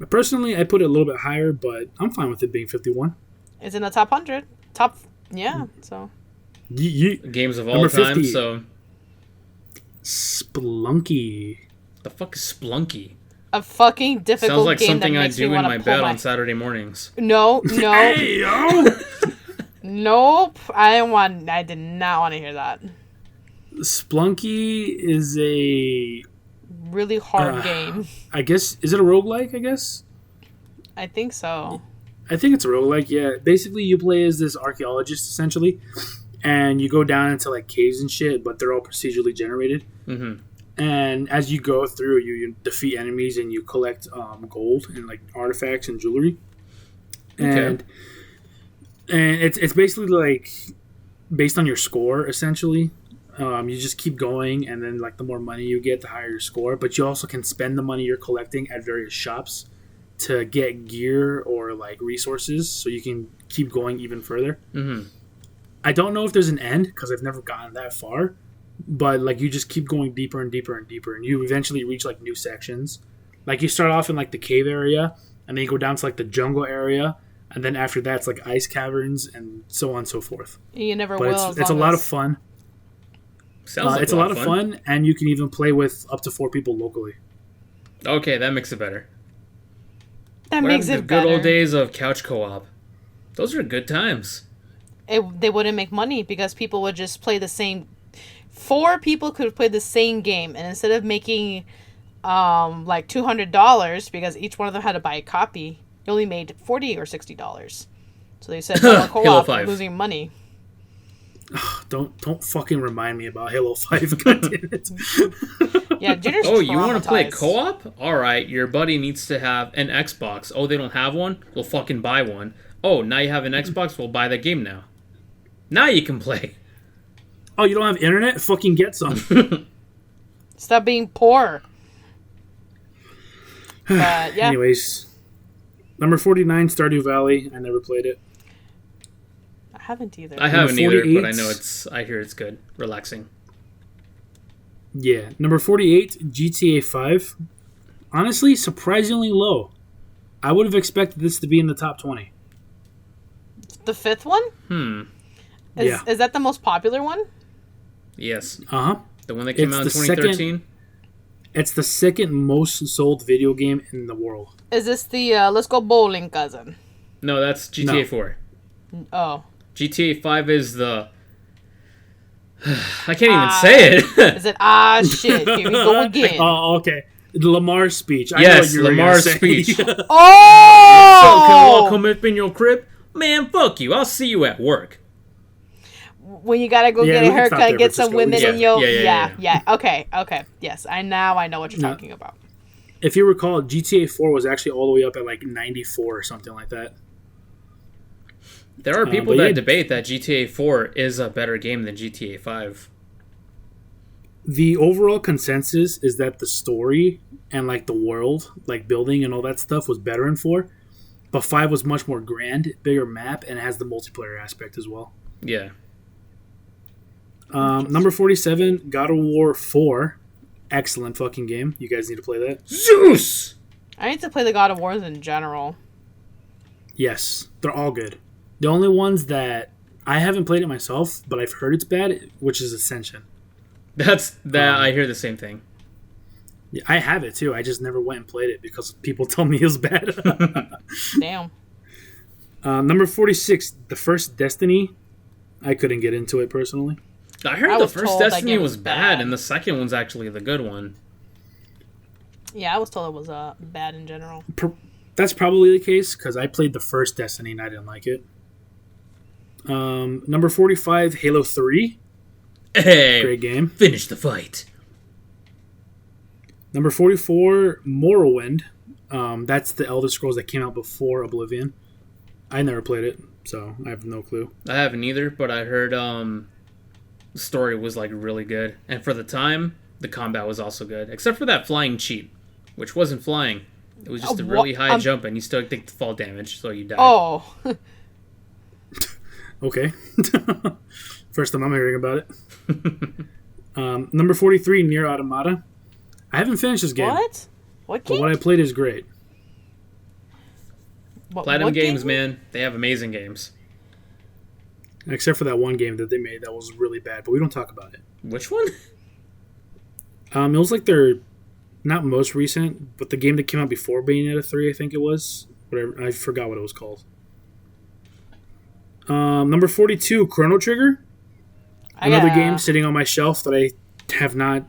Personally, I put it a little bit higher, but I'm fine with it being 51. It's in the top 100. So. Games of all time, 50. So. Spelunky. The fuck is Spelunky? A fucking difficult Sounds like game something that I makes do me in want my to bed on Saturday mornings. No. Hey, yo! Nope. I did not want to hear that. Splunky is a really hard game. I guess, is it a roguelike, I guess? I think so. I think it's a roguelike, yeah. Basically, you play as this archaeologist, essentially, and you go down into, like, caves and shit, but they're all procedurally generated. Mm-hmm. And as you go through, you defeat enemies and you collect gold and, like, artifacts and jewelry. And it's basically, like, based on your score, essentially. You just keep going, and then, like, the more money you get, the higher your score. But you also can spend the money you're collecting at various shops to get gear or, like, resources, so you can keep going even further. Mm-hmm. I don't know if there's an end, because I've never gotten that far. But, like, you just keep going deeper and deeper and deeper, and you eventually reach, like, new sections. Like, you start off in, like, the cave area, and then you go down to, like, the jungle area, and then after that, it's, like, ice caverns, and so on and so forth. You never but will. It's a lot of fun. Sounds like it's a lot of fun, and you can even play with up to 4 people locally. Okay, that makes it better. That makes it better. The good old days of couch co-op. Those are good times. They wouldn't make money because people would just play the same. 4 people could play the same game, and instead of making like $200 because each one of them had to buy a copy, you only made $40 or $60. So they said co-op, losing money. Don't fucking remind me about Halo 5. God damn it. Yeah, Junior's Oh, you want to play co-op? All right, your buddy needs to have an Xbox. Oh, they don't have one? We'll fucking buy one. Oh, now you have an Xbox? We'll buy the game now. Now you can play. Oh, you don't have internet? Fucking get some. Stop being poor. But, yeah. Anyways, number 49, Stardew Valley. I never played it. I haven't either. I haven't either, but I know I hear it's good. Relaxing. Yeah. Number 48, GTA 5. Honestly, surprisingly low. I would have expected this to be in the top 20. The 5th one? Is that the most popular one? Yes. Uh-huh. The one that came out in 2013? It's the second most sold video game in the world. Is this the Let's Go Bowling cousin? No, that's GTA 4. Oh. GTA 5 is the... I can't even say it. Is it, shit, here we go again. Oh, okay. The Lamar speech. Yes, Lamar's speech. Oh! So, can I all come up in your crib? Man, fuck you. I'll see you at work. When you gotta go get a haircut and get some women in your... Yeah. Okay. Yes, I know what you're talking about. If you recall, GTA 4 was actually all the way up at like 94 or something like that. There are people that debate that GTA 4 is a better game than GTA 5. The overall consensus is that the story and like the world, like building and all that stuff was better in 4. But 5 was much more grand, bigger map, and it has the multiplayer aspect as well. Yeah. Number 47, God of War 4. Excellent fucking game. You guys need to play that. Zeus! I need to play the God of Wars in general. Yes, they're all good. The only ones that I haven't played it myself, but I've heard it's bad, which is Ascension. I hear the same thing. Yeah, I have it too. I just never went and played it because people tell me it was bad. Damn. Number 46, the first Destiny. I couldn't get into it personally. I heard the first Destiny was bad, and the second one's actually the good one. Yeah, I was told it was bad in general. That's probably the case, because I played the first Destiny and I didn't like it. Number 45, Halo 3. Hey! Great game. Finish the fight. Number 44, Morrowind. That's the Elder Scrolls that came out before Oblivion. I never played it, so I have no clue. I haven't either, but I heard the story was like really good, and for the time, the combat was also good, except for that flying cheat, which wasn't flying. It was just a really high jump, and you still take the fall damage, so you die. Oh. Okay. First time I'm hearing about it. Number 43, Nier Automata. I haven't finished this game. What game? But what I played is great. Platinum Games, man. They have amazing games. Except for that one game that they made that was really bad, but we don't talk about it. Which one? It was like their, not most recent, but the game that came out before Bayonetta 3, I think it was. Whatever, I forgot what it was called. Number 42, Chrono Trigger. Another game sitting on my shelf that I have not,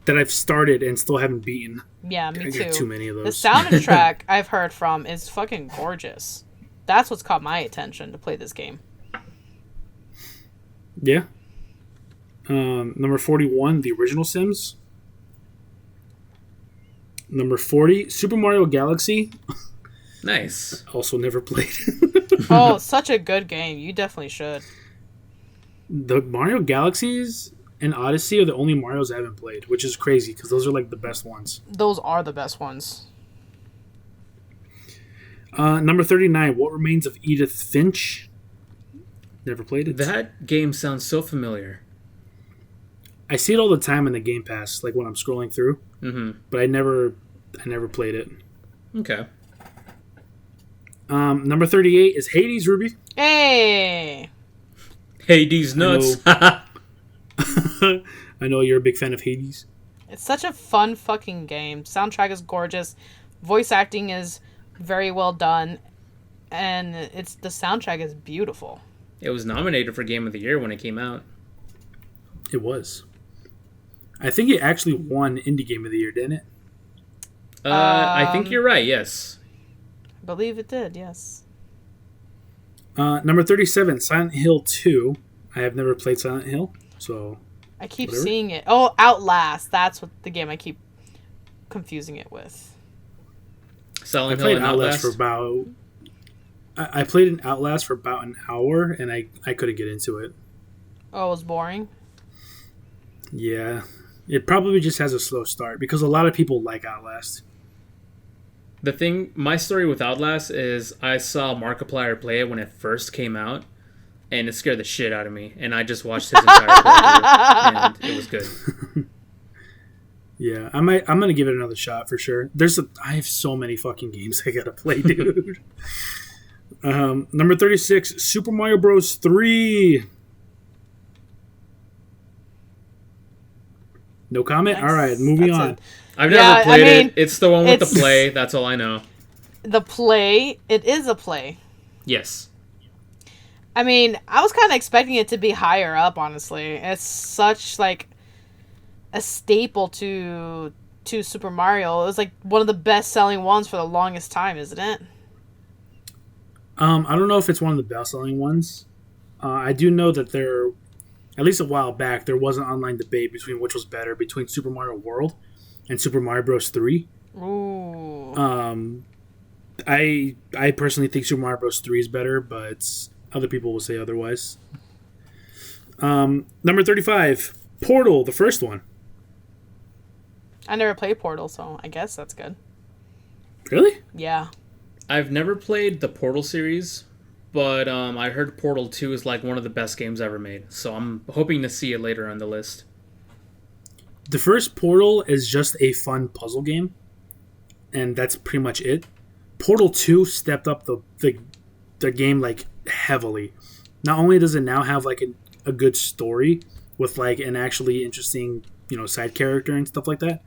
that I've started and still haven't beaten. Yeah, me too. I got too many of those. The soundtrack I've heard from is fucking gorgeous. That's what's caught my attention to play this game. Yeah. Number 41, the original Sims. Number 40, Super Mario Galaxy. Nice. Also never played. Oh, such a good game. You definitely should. The Mario Galaxies and Odyssey are the only Marios I haven't played, which is crazy because those are like the best ones. Those are the best ones. Number 39, What Remains of Edith Finch. Never played it. That game sounds so familiar. I see it all the time in the Game Pass, like when I'm scrolling through. Mm-hmm. But I never played it. Okay. Number 38 is Hades, Ruby. Hey! Hades nuts. I know you're a big fan of Hades. It's such a fun fucking game. Soundtrack is gorgeous. Voice acting is very well done. And the soundtrack is beautiful. It was nominated for Game of the Year when it came out. It was. I think it actually won Indie Game of the Year, didn't it? I think you're right, yes. I believe it did, yes. Number 37, Silent Hill 2. I have never played Silent Hill, so... I keep seeing it. Oh, Outlast. That's what the game I keep confusing it with. Silent Hill and Outlast? For about... I played an Outlast for about an hour, and I couldn't get into it. Oh, it was boring? Yeah. It probably just has a slow start, because a lot of people like Outlast. My story with Outlast is I saw Markiplier play it when it first came out, and it scared the shit out of me. And I just watched his entire playthrough, and it was good. Yeah, I'm gonna give it another shot for sure. I have so many fucking games I gotta play, dude. Number 36, Super Mario Bros. 3. No comment? Nice. All right, moving on. I've never played it. It's the one with the play. That's all I know. The play? It is a play. Yes. I mean, I was kind of expecting it to be higher up, honestly. It's such, like, a staple to Super Mario. It was, like, one of the best-selling ones for the longest time, isn't it? I don't know if it's one of the best-selling ones. I do know that at least a while back, there was an online debate between which was better, between Super Mario World and Super Mario Bros. 3. Ooh. I personally think Super Mario Bros. 3 is better, but other people will say otherwise. Number 35, Portal, the first one. I never played Portal, so I guess that's good. Really? Yeah. I've never played the Portal series, but I heard Portal 2 is like one of the best games ever made, so I'm hoping to see it later on the list. The first Portal is just a fun puzzle game, and that's pretty much it. Portal 2 stepped up the game like heavily. Not only does it now have like a good story with like an actually interesting, side character and stuff like that,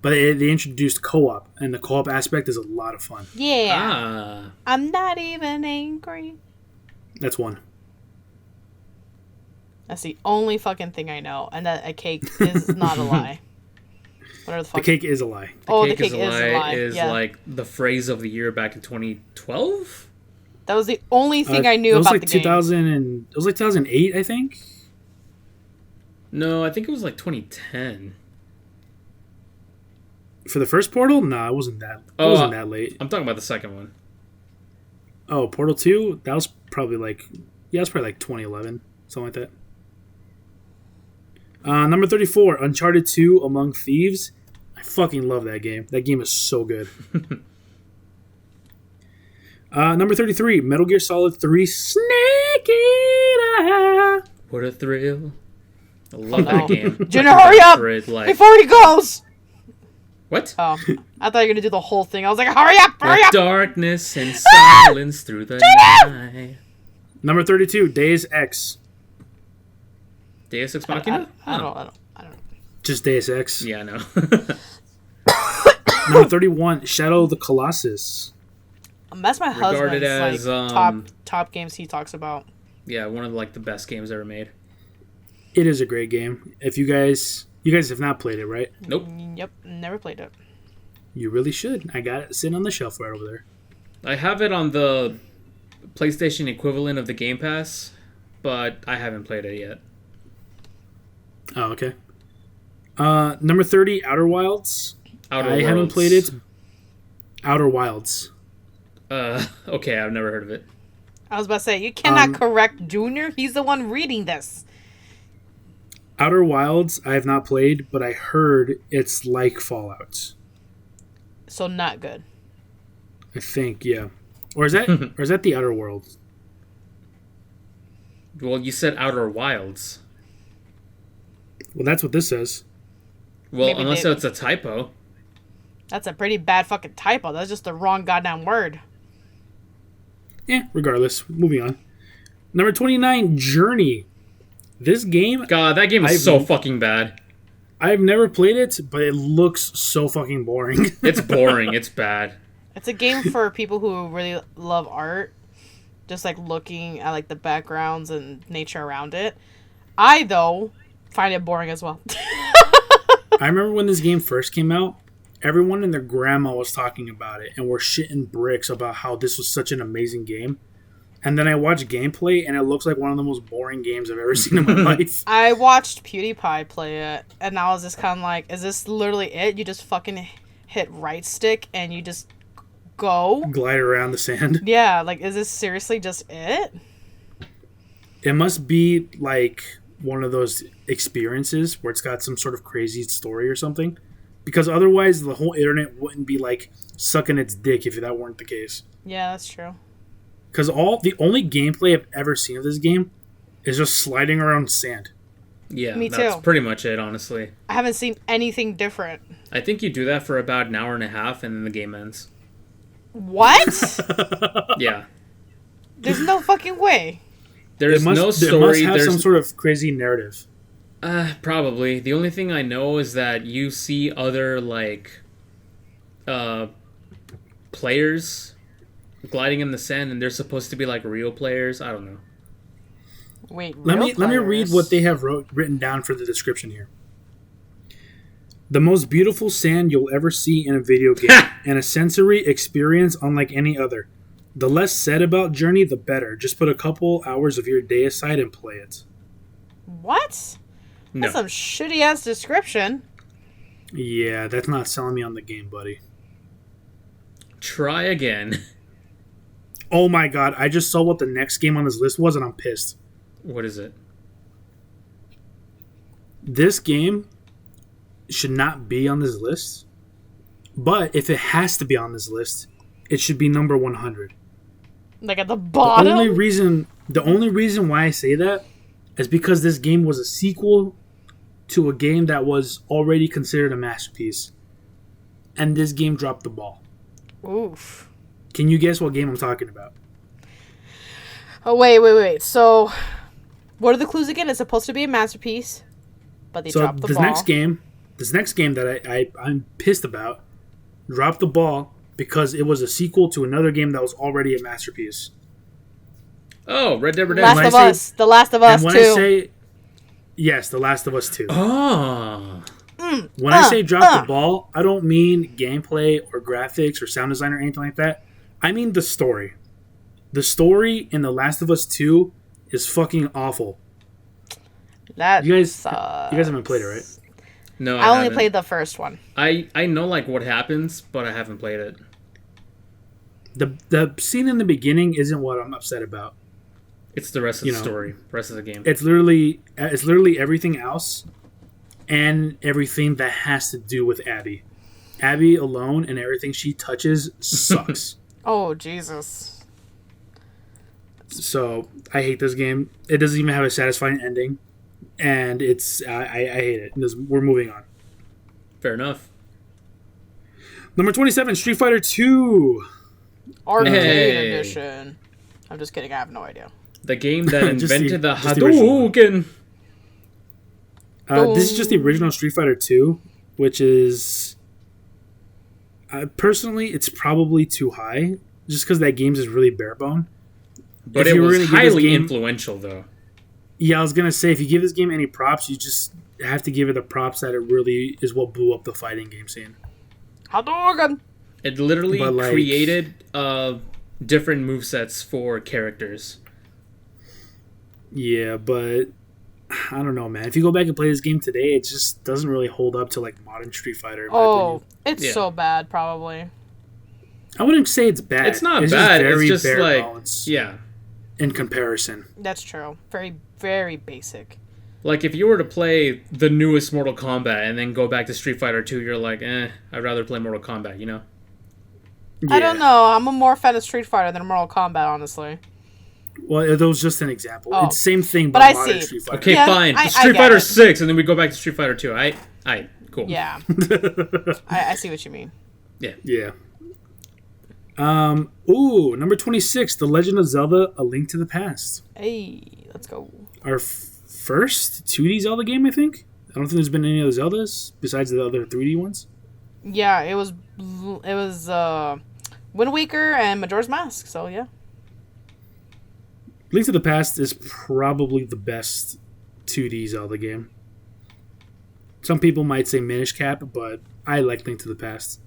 but they introduced co-op, and the co-op aspect is a lot of fun. Yeah. I'm not even angry. That's one. That's the only fucking thing I know, and that a cake is not a lie. Whatever the fuck. The cake is a lie. The cake is a lie. Is like the phrase of the year back in 2012? That was the only thing I knew about the game. It was like 2008, I think. No, I think it was like 2010. For the first Portal? No, it wasn't that. It wasn't that late. I'm talking about the second one. Oh, Portal 2? That was probably like 2011, something like that. Number 34, Uncharted 2: Among Thieves. I fucking love that game. That game is so good. Number 33, Metal Gear Solid 3: Snake Eater. What a thrill. I love that game. Jenna, hurry up! Before he goes! What? Oh, I thought you were going to do the whole thing. I was like, hurry up! Darkness and silence through the night. Number 32, Deus Ex. Deus Ex Machina? I don't. Just Deus Ex. Yeah, I know. Number 31, Shadow of the Colossus. That's my husband's top games he talks about. Yeah, one of the best games ever made. It is a great game. If you guys have not played it, right? Nope. Yep, never played it. You really should. I got it sitting on the shelf right over there. I have it on the PlayStation equivalent of the Game Pass, but I haven't played it yet. Oh, okay. Number 30, Outer Wilds. I haven't played it. Outer Wilds. Okay, I've never heard of it. I was about to say, you cannot correct Junior. He's the one reading this. Outer Wilds, I have not played, but I heard it's like Fallout. So not good. I think, yeah. Or is that the Outer Worlds? Well, you said Outer Wilds. Well, that's what this says. Well, maybe unless it's a typo. That's a pretty bad fucking typo. That's just the wrong goddamn word. Yeah, regardless. Moving on. Number 29, Journey. This game... God, that game is so fucking bad. I've never played it, but it looks so fucking boring. It's boring. It's bad. It's a game for people who really love art. Just looking at the backgrounds and nature around it. I, though, find it boring as well. I remember when this game first came out, everyone and their grandma was talking about it and were shitting bricks about how this was such an amazing game. And then I watched gameplay, and it looks like one of the most boring games I've ever seen in my life. I watched PewDiePie play it, and I was just kind of like, is this literally it? You just fucking hit right stick, and you just go? Glide around the sand. Yeah, is this seriously just it? It must be, one of those experiences where it's got some sort of crazy story or something. Because otherwise, the whole internet wouldn't be, sucking its dick if that weren't the case. Yeah, that's true. Because the only gameplay I've ever seen of this game is just sliding around sand. Yeah, me too. That's pretty much it, honestly. I haven't seen anything different. I think you do that for about an hour and a half, and then the game ends. What? Yeah. There's no fucking way. There's no story. It must have some sort of crazy narrative. Probably. The only thing I know is that you see other, players gliding in the sand, and they're supposed to be real players. I don't know. Wait, let me read what they have written down for the description here. The most beautiful sand you'll ever see in a video game, and a sensory experience unlike any other. The less said about Journey, the better. Just put a couple hours of your day aside and play it. What? No. That's some shitty ass description. Yeah, that's not selling me on the game, buddy. Try again. Oh my god, I just saw what the next game on this list was, and I'm pissed. What is it? This game should not be on this list, but if it has to be on this list, it should be number 100. At the bottom? The only reason why I say that is because this game was a sequel to a game that was already considered a masterpiece. And this game dropped the ball. Oof. Can you guess what game I'm talking about? Oh, wait. So, what are the clues again? It's supposed to be a masterpiece, but they dropped the ball. This next game that I'm pissed about dropped the ball because it was a sequel to another game that was already a masterpiece. Oh, Red Dead Redemption. The Last of Us 2. Yes, The Last of Us 2. Oh. When I say drop the ball, I don't mean gameplay or graphics or sound design or anything like that. I mean the story. The story in The Last of Us 2 is fucking awful. That you guys sucks. haven't played it, right? No, I only played the first one. I know like what happens, but I haven't played it. The scene in the beginning isn't what I'm upset about. It's the rest of the story, rest of the game. It's literally everything else, and everything that has to do with Abby. Abby alone and everything she touches sucks. Oh Jesus! So I hate this game. It doesn't even have a satisfying ending, and I hate it. We're moving on. Fair enough. Number 27, Street Fighter 2. Arcade edition. I'm just kidding. I have no idea. The game that invented the Hadouken. This is just the original Street Fighter 2, which is... personally, it's probably too high, just because that game is really bare bone. But it was highly influential, though. Yeah, I was going to say, if you give this game any props, you just have to give it the props that it really is what blew up the fighting game scene. Hadouken! It literally created different movesets for characters. Yeah, but I don't know, man. If you go back and play this game today, it just doesn't really hold up to like modern Street Fighter. It's so bad, probably. I wouldn't say it's bad. It's not bad. It's just bare like bones yeah. In comparison, that's true. Very, very basic. Like if you were to play the newest Mortal Kombat and then go back to Street Fighter 2, you're like, I'd rather play Mortal Kombat, you know? Yeah. I don't know. I'm a more fan of Street Fighter than Mortal Kombat, honestly. Well, that was just an example. It's the same thing, but modern Street Fighter. Okay, fine. Street Fighter 6, and then we go back to Street Fighter 2. Cool. Yeah. I see what you mean. Yeah. Yeah. Number 26, The Legend of Zelda: A Link to the Past. Hey, let's go. Our first 2D Zelda game, I think. I don't think there's been any other Zeldas besides the other 3D ones. Yeah, it was Wind Waker and Majora's Mask, so yeah. Link to the Past is probably the best 2D Zelda game. Some people might say Minish Cap, but I like Link to the Past.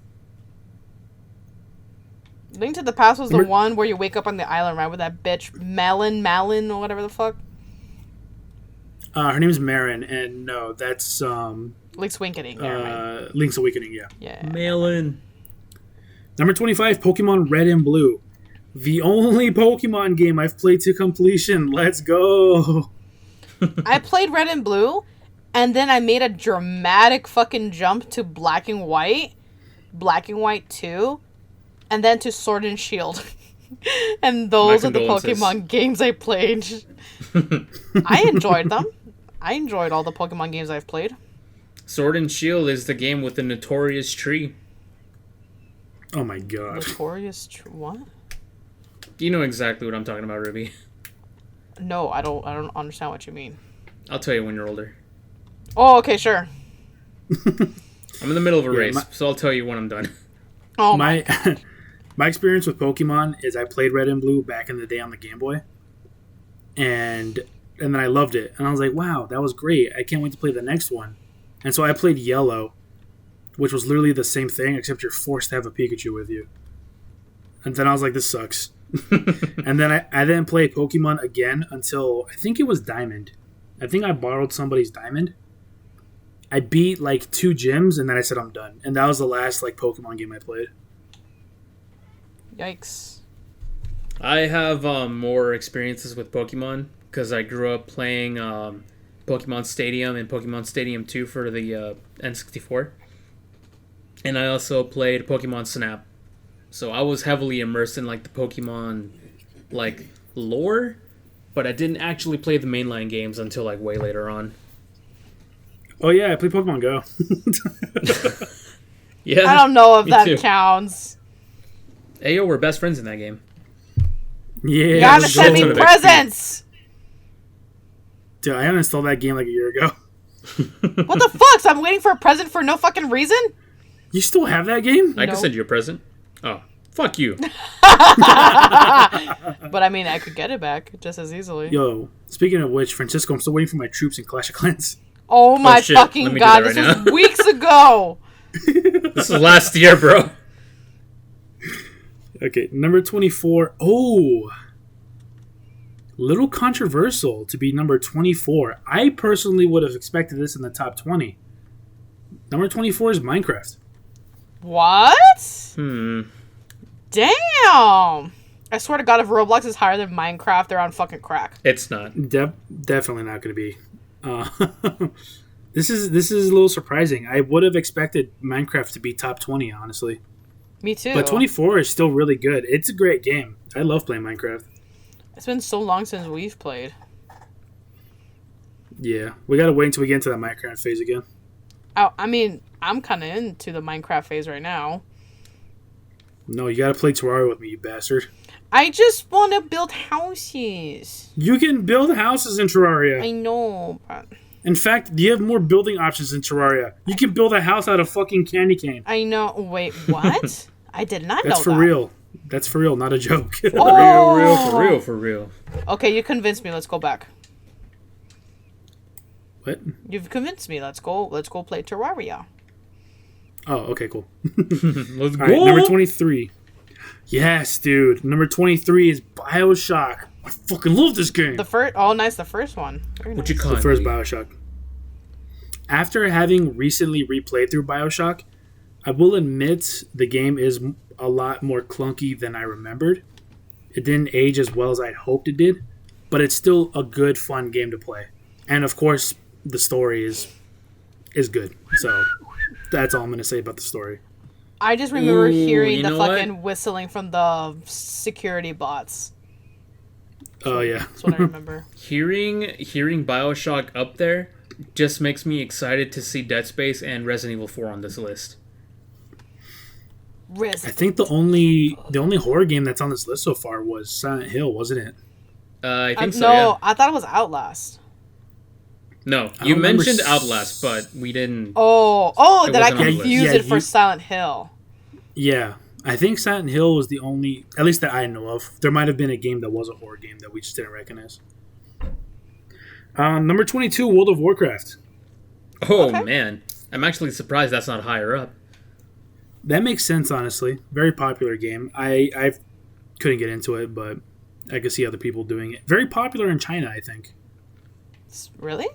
Link to the Past was the one where you wake up on the island, right, with that bitch Malin, or whatever the fuck? Her name is Marin, and no, that's... Link's Awakening. Right. Link's Awakening, yeah. Yeah. Malin. Number 25, Pokemon Red and Blue. The only Pokemon game I've played to completion. Let's go. I played Red and Blue, and then I made a dramatic fucking jump to Black and White 2, and then to Sword and Shield. And those are the Pokemon games I played. I enjoyed them. I enjoyed all the Pokemon games I've played. Sword and Shield is the game with the notorious tree. Oh my god. Notorious what? You know exactly what I'm talking about, Ruby. No, I don't understand what you mean. I'll tell you when you're older. Oh, okay, sure. I'm in the middle of a race, so I'll tell you when I'm done. Oh my experience with Pokemon is I played Red and Blue back in the day on the Game Boy. And then I loved it. And I was like, wow, that was great. I can't wait to play the next one. And so I played Yellow, which was literally the same thing, except you're forced to have a Pikachu with you. And then I was like, this sucks. And then I didn't play Pokemon again until I think it was Diamond. I think I borrowed somebody's Diamond. I beat like 2 gyms and then I said I'm done. And that was the last like Pokemon game I played. Yikes. I have more experiences with Pokemon because I grew up playing Pokemon Stadium and Pokemon Stadium 2 for the N64. And I also played Pokemon Snap. So I was heavily immersed in like the Pokemon like lore, but I didn't actually play the mainline games until like way later on. Oh yeah, I played Pokemon Go. Yeah, I don't know if that counts. Ayo, we're best friends in that game. Yeah, you gotta send me presents. Dude, I uninstalled that game like a year ago. What the fuck? So I'm waiting for a present for no fucking reason? You still have that game? I can send you a present. Oh, fuck you. But I mean, I could get it back just as easily. Yo, speaking of which, Francisco, I'm still waiting for my troops in Clash of Clans. Oh my fucking god, this was weeks ago. This is last year, bro. Okay, number 24. Oh, little controversial to be number 24. I personally would have expected this in the top 20. Number 24 is Minecraft. What? Damn. I swear to God, if Roblox is higher than Minecraft, they're on fucking crack. It's not. Definitely not going to be. This is a little surprising. I would have expected Minecraft to be top 20, honestly. Me too. But 24 is still really good. It's a great game. I love playing Minecraft. It's been so long since we've played. Yeah, we gotta wait until we get into that Minecraft phase again. I mean, I'm kind of into the Minecraft phase right now. No, you gotta play Terraria with me, you bastard. I just want to build houses. You can build houses in Terraria. I know, but... In fact, you have more building options in Terraria. You can build a house out of fucking candy cane. I know. Wait, what? I did not know that. That's for real. That's for real, not a joke. Oh. For real. Okay, you convinced me. Let's go back. What? You've convinced me. Let's go play Terraria. Oh, okay, cool. Let's go. All right, number 23. Yes, dude. Number 23 is BioShock. I fucking love this game. The first, oh, nice, the first one. Very What nice. you call The first BioShock. After having recently replayed through BioShock, I will admit the game is a lot more clunky than I remembered. It didn't age as well as I hoped it did, but it's still a good, fun game to play. And of course, the story is good. So that's all I'm going to say about the story. I just remember hearing you the know fucking whistling from the security bots. Oh, yeah. That's what I remember. Hearing BioShock up there just makes me excited to see Dead Space and Resident Evil 4 on this list. I think the only horror game that's on this list so far was Silent Hill, wasn't it? I think so, No, yeah. I thought it was Outlast. No, I you don't remember mentioned Outlast, but we didn't... Oh, It did I wasn't on the confuse list. it Yeah, for you- Silent Hill? Yeah. I think Silent Hill was the only, at least that I know of. There might have been a game that was a horror game that we just didn't recognize. Number 22, World of Warcraft. Oh, Okay. man. I'm actually surprised that's not higher up. That makes sense, honestly. Very popular game. I couldn't get into it, but I could see other people doing it. Very popular in China, I think. Really?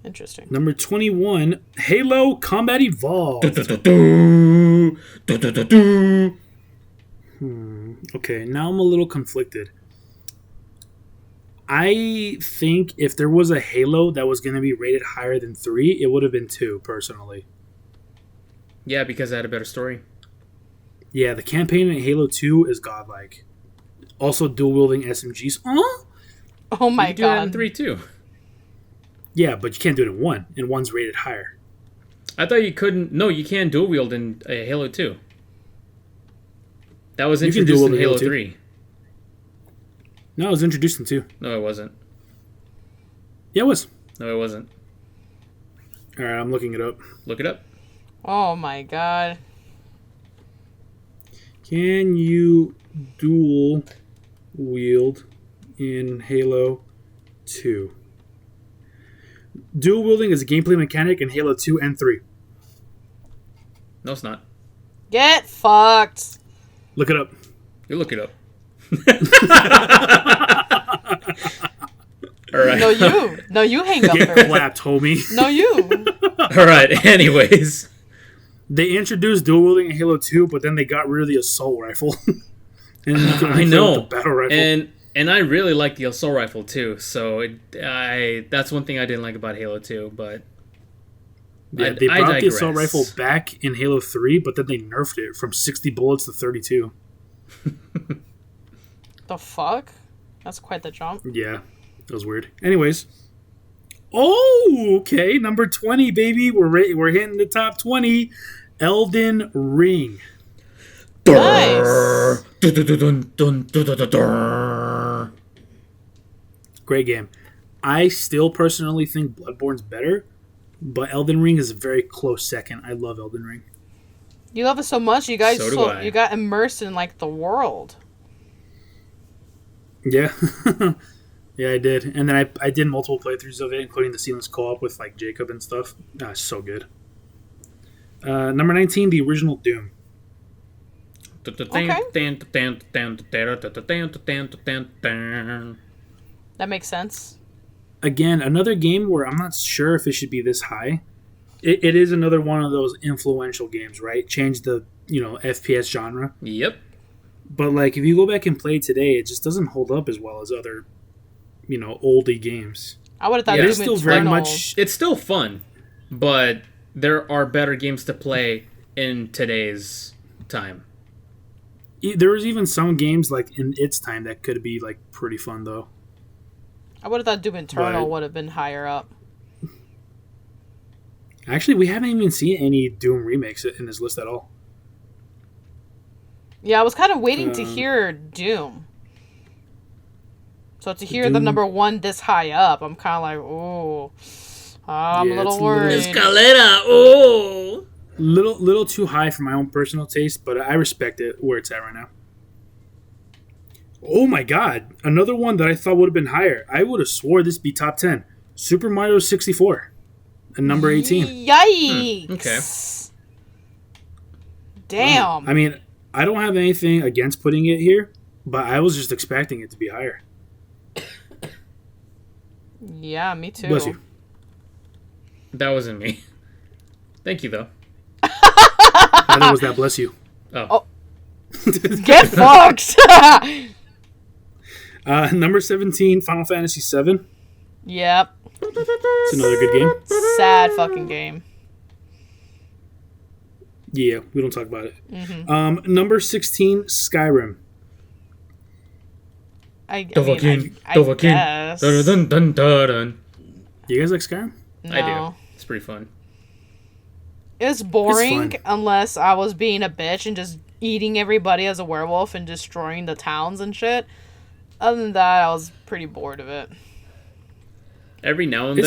Interesting. Number 21, Halo Combat Evolved. Okay, now I'm a little conflicted. I think if there was a Halo that was going to be rated higher than 3, it would have been 2, personally. Yeah, because it had a better story. Yeah, the campaign in Halo 2 is godlike. Also, dual-wielding SMGs. Oh my You can do that in god. 3, too. Yeah, but you can't do it in 1, and 1's rated higher. I thought you couldn't... No, you can dual wield in Halo 2. That was You can introduced dual in wield Halo Halo 2. 3. No, it was introduced in 2. No, it wasn't. Yeah, it was. No, it wasn't. All right, I'm looking it up. Look it up. Oh my god. Can you dual wield in Halo 2? Dual wielding is a gameplay mechanic in Halo 2 and 3. No, it's not. Get fucked. Look it up. You look it up. All right. No, you hang up Get first. clapped, homie. No, you. All right. Anyways. They introduced dual wielding in Halo 2, but then they got rid of the assault rifle. And you can I only play know. with the battle rifle. And I really like the assault rifle too. So that's one thing I didn't like about Halo 2. But Yeah, they brought the assault rifle back in Halo 3, but then they nerfed it from 60 bullets to 32. The fuck? That's quite the jump. Yeah, that was weird. Anyways. Oh, okay. Number 20, baby. We're hitting the top 20. Elden Ring. Nice. Great game. I still personally think Bloodborne's better, but Elden Ring is a very close second. I love Elden Ring. You love it so much, you guys. So do I. You got immersed in like the world. Yeah. Yeah, I did. And then I did multiple playthroughs of it, including the seamless co-op with like Jacob and stuff. So good. Number 19, the original Doom. That makes sense. Again, another game where I'm not sure if it should be this high, it is another one of those influential games, right? Change the FPS genre. Yep. But like, if you go back and play today, it just doesn't hold up as well as other, oldie games. I would have thought it is still very much. It's still fun, but there are better games to play in today's time. There was even some games like in its time that could be like pretty fun though. I would have thought Doom Eternal would have been higher up. Actually, we haven't even seen any Doom remakes in this list at all. Yeah, I was kind of waiting to hear Doom. So to hear the number one this high up, I'm kind of like, oh, I'm a little worried. Escalera, oh. Little too high for my own personal taste, but I respect it where it's at right now. Oh my god, another one that I thought would have been higher. I would have swore this be top 10. Super Mario 64. And number 18. Yikes. Okay. Damn. I mean, I don't have anything against putting it here, but I was just expecting it to be higher. Yeah, me too. Bless you. That wasn't me. Thank you, though. I thought it was that bless you. Oh. Get fucked! Number 17, Final Fantasy VII. Yep. It's another good game. Sad fucking game. Yeah, we don't talk about it. Number 16, Skyrim. I guess. Dun, dun, dun, dun. You guys like Skyrim? No. I do. It's pretty fun. It's boring unless I was being a bitch and just eating everybody as a werewolf and destroying the towns and shit. Other than that, I was pretty bored of it. Every now and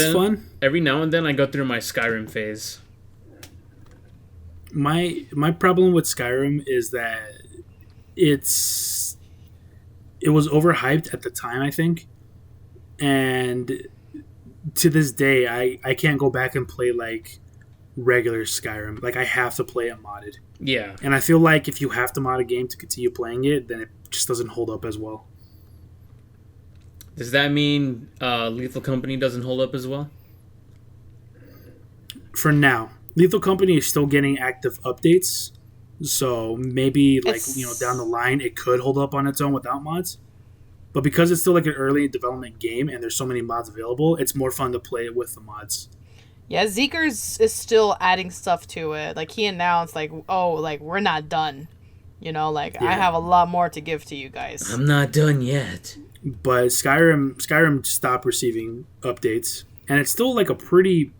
then I go through my Skyrim phase. My problem with Skyrim is that it was overhyped at the time, I think. And to this day, I can't go back and play like regular Skyrim. Like, I have to play it modded. Yeah. And I feel like if you have to mod a game to continue playing it, then it just doesn't hold up as well. Does that mean Lethal Company doesn't hold up as well? For now. Lethal Company is still getting active updates. So maybe down the line it could hold up on its own without mods. But because it's still like an early development game and there's so many mods available, it's more fun to play it with the mods. Yeah, Zeekers is still adding stuff to it. Like, he announced, we're not done. I have a lot more to give to you guys. I'm not done yet. But Skyrim stopped receiving updates. And it's still like a pretty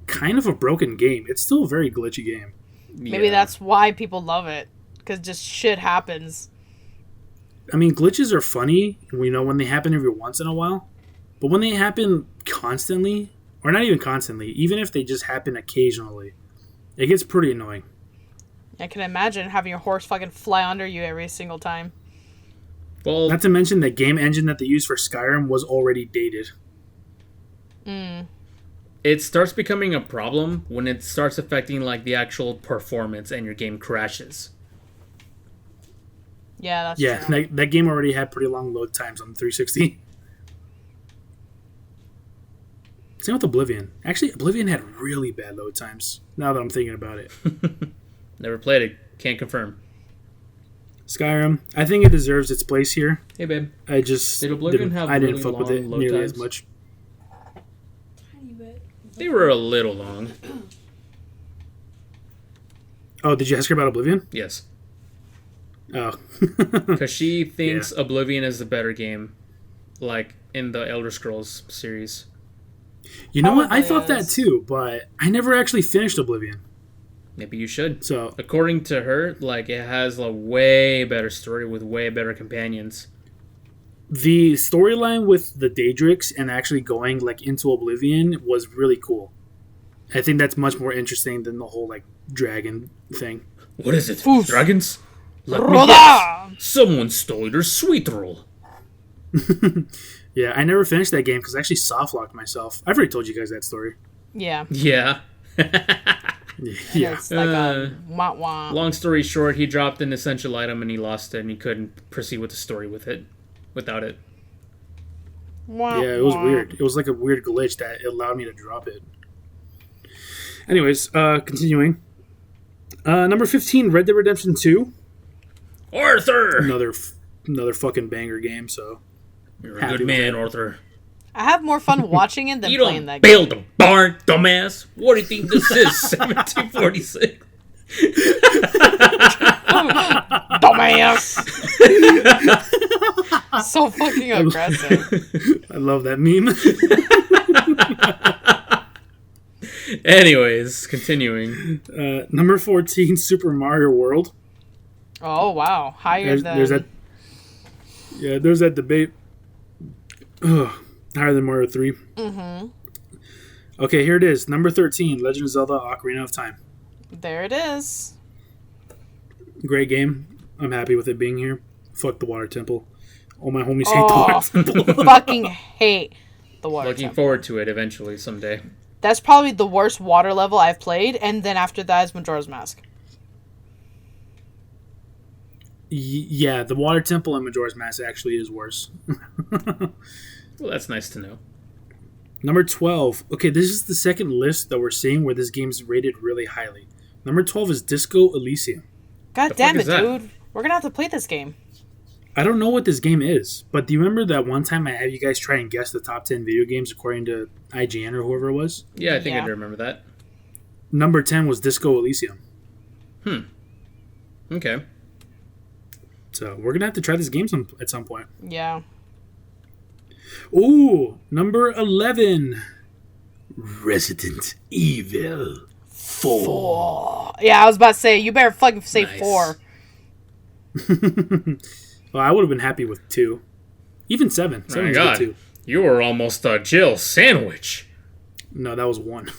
kind of a broken game. It's still a very glitchy game. Maybe that's why people love it. Because just shit happens. I mean, glitches are funny, when they happen every once in a while. But when they happen constantly, or not even constantly, even if they just happen occasionally, it gets pretty annoying. I can imagine having your horse fucking fly under you every single time. Well, not to mention the game engine that they used for Skyrim was already dated. It starts becoming a problem when it starts affecting the actual performance and your game crashes. Yeah, that's true. That game already had pretty long load times on the 360. Same with Oblivion. Actually, Oblivion had really bad load times, now that I'm thinking about it. Never played it. Can't confirm. Skyrim, I think it deserves its place here. Hey, babe. I just didn't fuck with it nearly as much. They were a little long. Oh, did you ask her about Oblivion? Yes. Oh. Because she thinks Oblivion is the better game, in the Elder Scrolls series. You know what? I thought that too, but I never actually finished Oblivion. Maybe you should. So, according to her, it has a way better story with way better companions. The storyline with the Daedrix and actually going into Oblivion was really cool. I think that's much more interesting than the whole dragon thing. What is it? Oof. Dragons? Let me guess. Someone stole your sweet roll. Yeah, I never finished that game because I actually softlocked myself. I've already told you guys that story. Yeah. Yeah. Yeah. It's a wah-wah. Long story short, he dropped an essential item and he lost it and he couldn't proceed with the story without it. Yeah, it was weird. It was like a weird glitch that allowed me to drop it. Anyways, continuing. Number 15, Red Dead Redemption 2. Arthur! Another fucking banger game, so... You're a good man, Arthur. I have more fun watching it than you playing don't that game. build a barn, dumbass. What do you think this is? 1746. Dumbass! So fucking aggressive. I love that meme. Anyways, continuing. Number 14, Super Mario World. Oh, wow. There's that debate. Ugh, higher than Mario 3. Mm-hmm. Okay, here it is. Number 13, Legend of Zelda Ocarina of Time. There it is. Great game. I'm happy with it being here. Fuck the Water Temple. All my homies hate the Water Temple. Fucking hate the Water Temple. Looking forward to it eventually someday. That's probably the worst water level I've played, and then after that is Majora's Mask. Yeah, the Water Temple and Majora's Mask actually is worse. Well, that's nice to know. Number 12. Okay, this is the second list that we're seeing where this game's rated really highly. Number 12 is Disco Elysium. God damn it, dude. We're going to have to play this game. I don't know what this game is, but do you remember that one time I had you guys try and guess the top 10 video games according to IGN or whoever it was? Yeah, I think I do remember that. Number 10 was Disco Elysium. Okay. So we're going to have to try this game at some point. Yeah. Ooh, number 11. Resident Evil 4. Yeah, I was about to say, you better fucking say Nice. 4. Well, I would have been happy with 2. Even 7. 7 My is God. good too. You were almost a Jill sandwich. No, that was 1.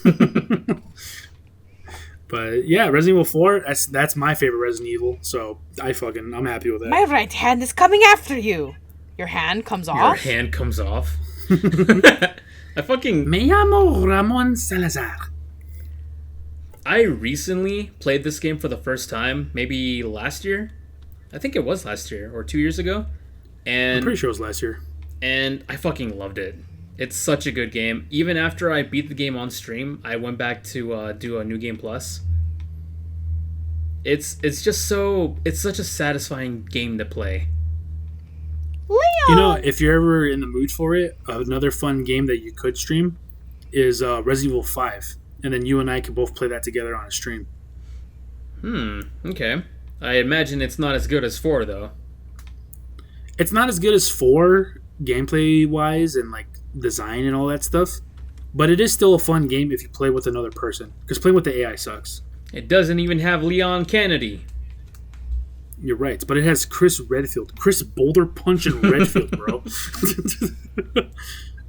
But yeah, Resident Evil 4, that's my favorite Resident Evil, so I'm happy with that. My right hand is coming after you. Your hand comes Your off? hand comes off. I fucking... Me llamo Ramon Salazar. I recently played this game for the first time, maybe last year. I think it was last year or 2 years ago. And I'm pretty sure it was last year. And I fucking loved it. It's such a good game. Even after I beat the game on stream, I went back to do a New Game Plus. It's just so... It's such a satisfying game to play. Leon! You know, if you're ever in the mood for it, another fun game that you could stream is Resident Evil 5. And then you and I could both play that together on a stream. Okay. I imagine it's not as good as 4, though. It's not as good as 4 gameplay-wise and, like, design and all that stuff. But it is still a fun game if you play with another person. Because playing with the AI sucks. It doesn't even have Leon Kennedy. You're right, but it has Chris Redfield. Chris Boulder punching Redfield, bro.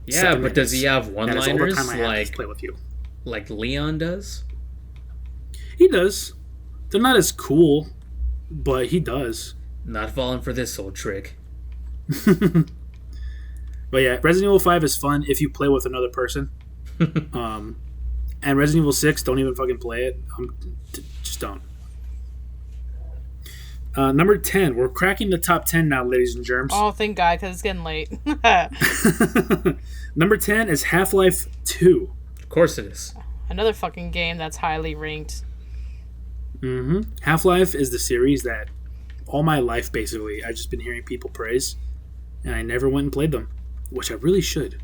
Yeah, but does he have one-liners play with you. like Leon does? He does. They're not as cool, but he does. Not falling for this old trick. But yeah, Resident Evil 5 is fun if you play with another person. And Resident Evil 6, don't even fucking play it. Just don't. Number 10. We're cracking the top 10 now, ladies and germs. Oh, thank God, because it's getting late. Number 10 is Half-Life 2. Of course it is. Another fucking game that's highly ranked. Mm-hmm. Half-Life is the series that all my life, basically, I've just been hearing people praise, and I never went and played them, which I really should.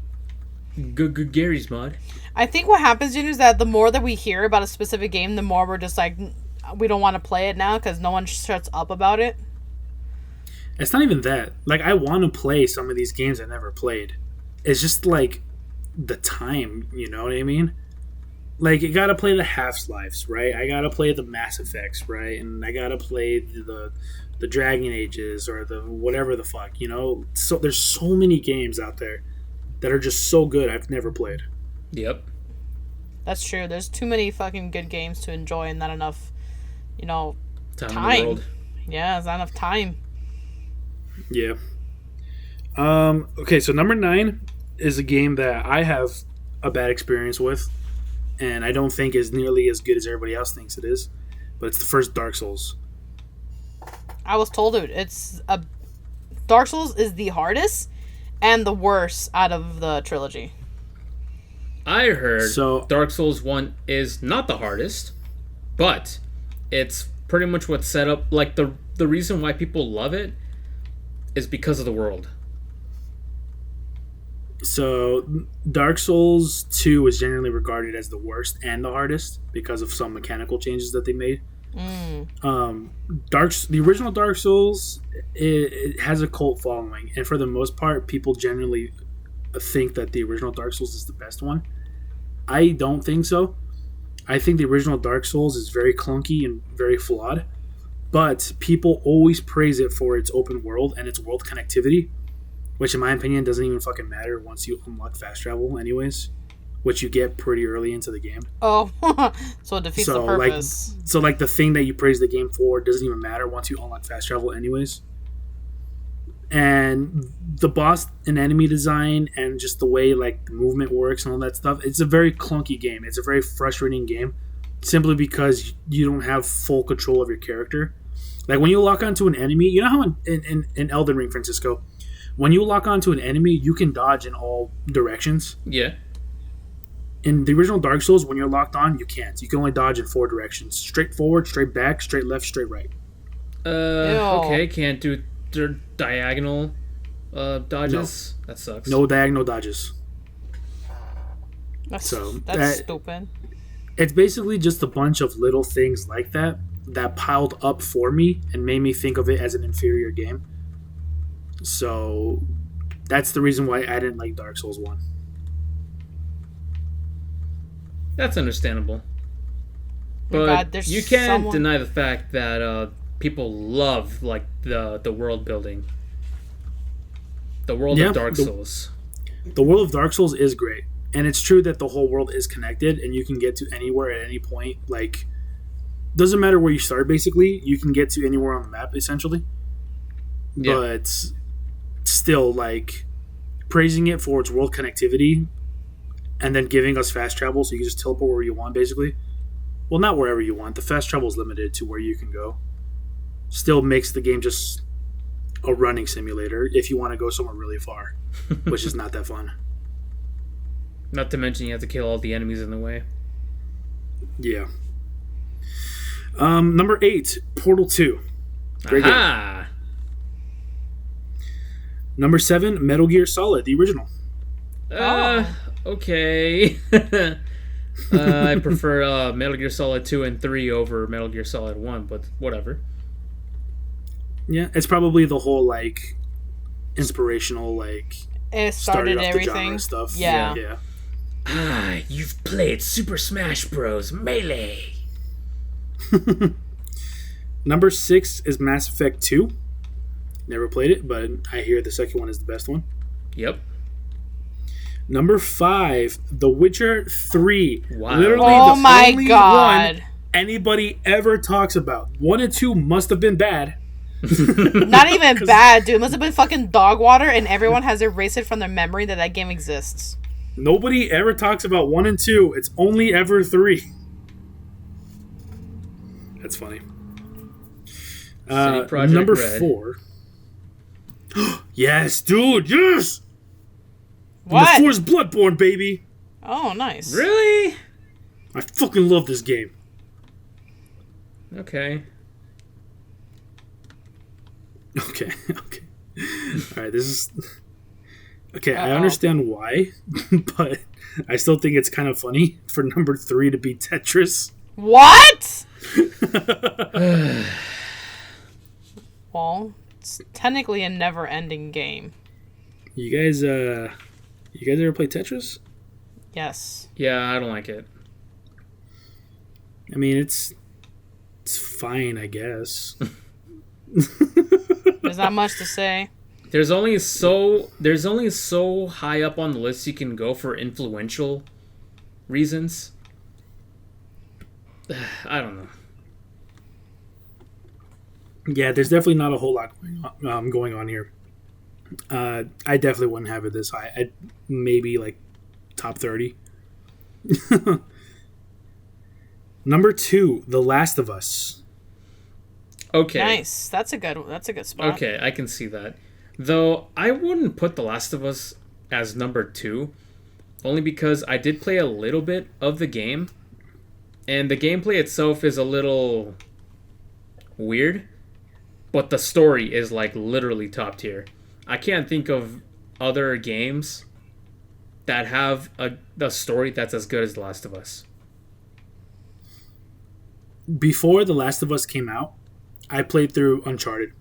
Good Gary's mod. I think what happens, Junior, is that the more that we hear about a specific game, the more we're just like, we don't want to play it now because no one shuts up about it. It's not even that. Like, I want to play some of these games I never played. It's just, like, the time, you know what I mean? Like, you gotta play the Half-Lives, right? I gotta play the Mass Effects, right? And I gotta play the Dragon Ages or the whatever the fuck, you know? So there's so many games out there that are just so good I've never played. Yep. That's true. There's too many fucking good games to enjoy and not enough, you know, Time in the world. Yeah, it's not enough time. Yeah. Okay, so number 9 is a game that I have a bad experience with, and I don't think is nearly as good as everybody else thinks it is. But it's the first Dark Souls. I was told it. Dark Souls is the hardest and the worst out of the trilogy. I heard Dark Souls 1 is not the hardest, but it's pretty much what's set up. Like, the reason why people love it is because of the world. So, Dark Souls 2 is generally regarded as the worst and the hardest because of some mechanical changes that they made. The original Dark Souls, it has a cult following, and for the most part, people generally think that the original Dark Souls is the best one. I don't think so. I think the original Dark Souls is very clunky and very flawed, but people always praise it for its open world and its world connectivity, which in my opinion doesn't even fucking matter once you unlock fast travel anyways, which you get pretty early into the game. Oh, so it defeats the purpose. Like the thing that you praise the game for doesn't even matter once you unlock fast travel anyways. And the boss and enemy design and just the way like the movement works and all that stuff, it's a very clunky game. It's a very frustrating game simply because you don't have full control of your character. Like when you lock onto an enemy, you know how in Elden Ring, Francisco, when you lock onto an enemy, you can dodge in all directions. Yeah. In the original Dark Souls, when you're locked on, you can't. You can only dodge in 4 directions. Straight forward, straight back, straight left, straight right. Okay, can't do diagonal dodges? No. That sucks. No diagonal dodges. That's stupid. It's basically just a bunch of little things like that piled up for me and made me think of it as an inferior game. So that's the reason why I didn't like Dark Souls 1. That's understandable. But you can't deny the fact that people love like the world building. The world of Dark Souls. The world of Dark Souls is great. And it's true that the whole world is connected and you can get to anywhere at any point. Like, doesn't matter where you start, basically. You can get to anywhere on the map, essentially. Yeah. But still, like, praising it for its world connectivity and then giving us fast travel so you can just teleport where you want, basically. Well, not wherever you want. The fast travel is limited to where you can go. Still makes the game just a running simulator if you want to go somewhere really far, which is not that fun. Not to mention you have to kill all the enemies in the way. Yeah. Number 8, Portal 2. Great game. Number 7, Metal Gear Solid, the original. Okay. I prefer Metal Gear Solid 2 and 3 over Metal Gear Solid 1, but whatever. Yeah, it's probably the whole, like, inspirational, like... It started everything. Stuff. Yeah. You've played Super Smash Bros. Melee. Number 6 is Mass Effect 2. Never played it, but I hear the second one is the best one. Yep. Number 5, The Witcher 3. Wow. Literally the only one anybody ever talks about. 1 and 2 must have been bad. Not even bad, dude. It must have been fucking dog water, and everyone has erased it from their memory that game exists. Nobody ever talks about 1 and 2. It's only ever 3. That's funny. Number Red. 4. Yes, dude, yes! What? The 4 is Bloodborne, baby. Oh, nice. Really? I fucking love this game. Okay. Alright, this is... Okay, I understand why, but I still think it's kind of funny for number 3 to be Tetris. What? Well, it's technically a never-ending game. You guys ever play Tetris? Yes. Yeah, I don't like it. I mean, it's fine, I guess. There's not much to say. There's only so high up on the list you can go for influential reasons. I don't know. Yeah, there's definitely not a whole lot going on here. I definitely wouldn't have it this high. I'd maybe like top 30. Number 2, The Last of Us. Okay. Nice. That's a good spot. Okay, I can see that. Though I wouldn't put The Last of Us as number 2. only because I did play a little bit of the game, and the gameplay itself is a little weird, but the story is like literally top tier. I can't think of other games that have a story that's as good as The Last of Us. Before The Last of Us came out, I played through Uncharted.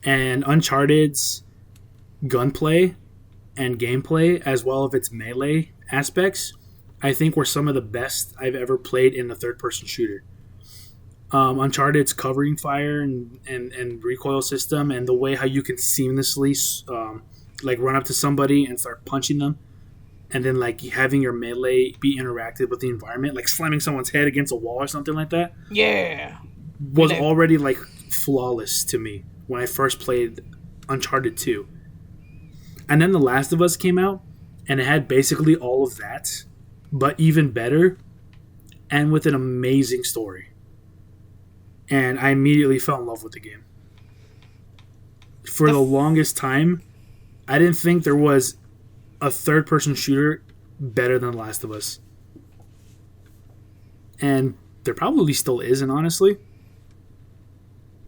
And Uncharted's gunplay and gameplay, as well as its melee aspects, I think were some of the best I've ever played in a third-person shooter. Uncharted's covering fire and recoil system, and the way how you can seamlessly like run up to somebody and start punching them, and then like having your melee be interactive with the environment, like slamming someone's head against a wall or something like that. Yeah, was already like flawless to me when I first played Uncharted 2. And then The Last of Us came out, and it had basically all of that, but even better, and with an amazing story. And I immediately fell in love with the game. For the longest time, I didn't think there was a third-person shooter better than The Last of Us. And there probably still isn't, honestly.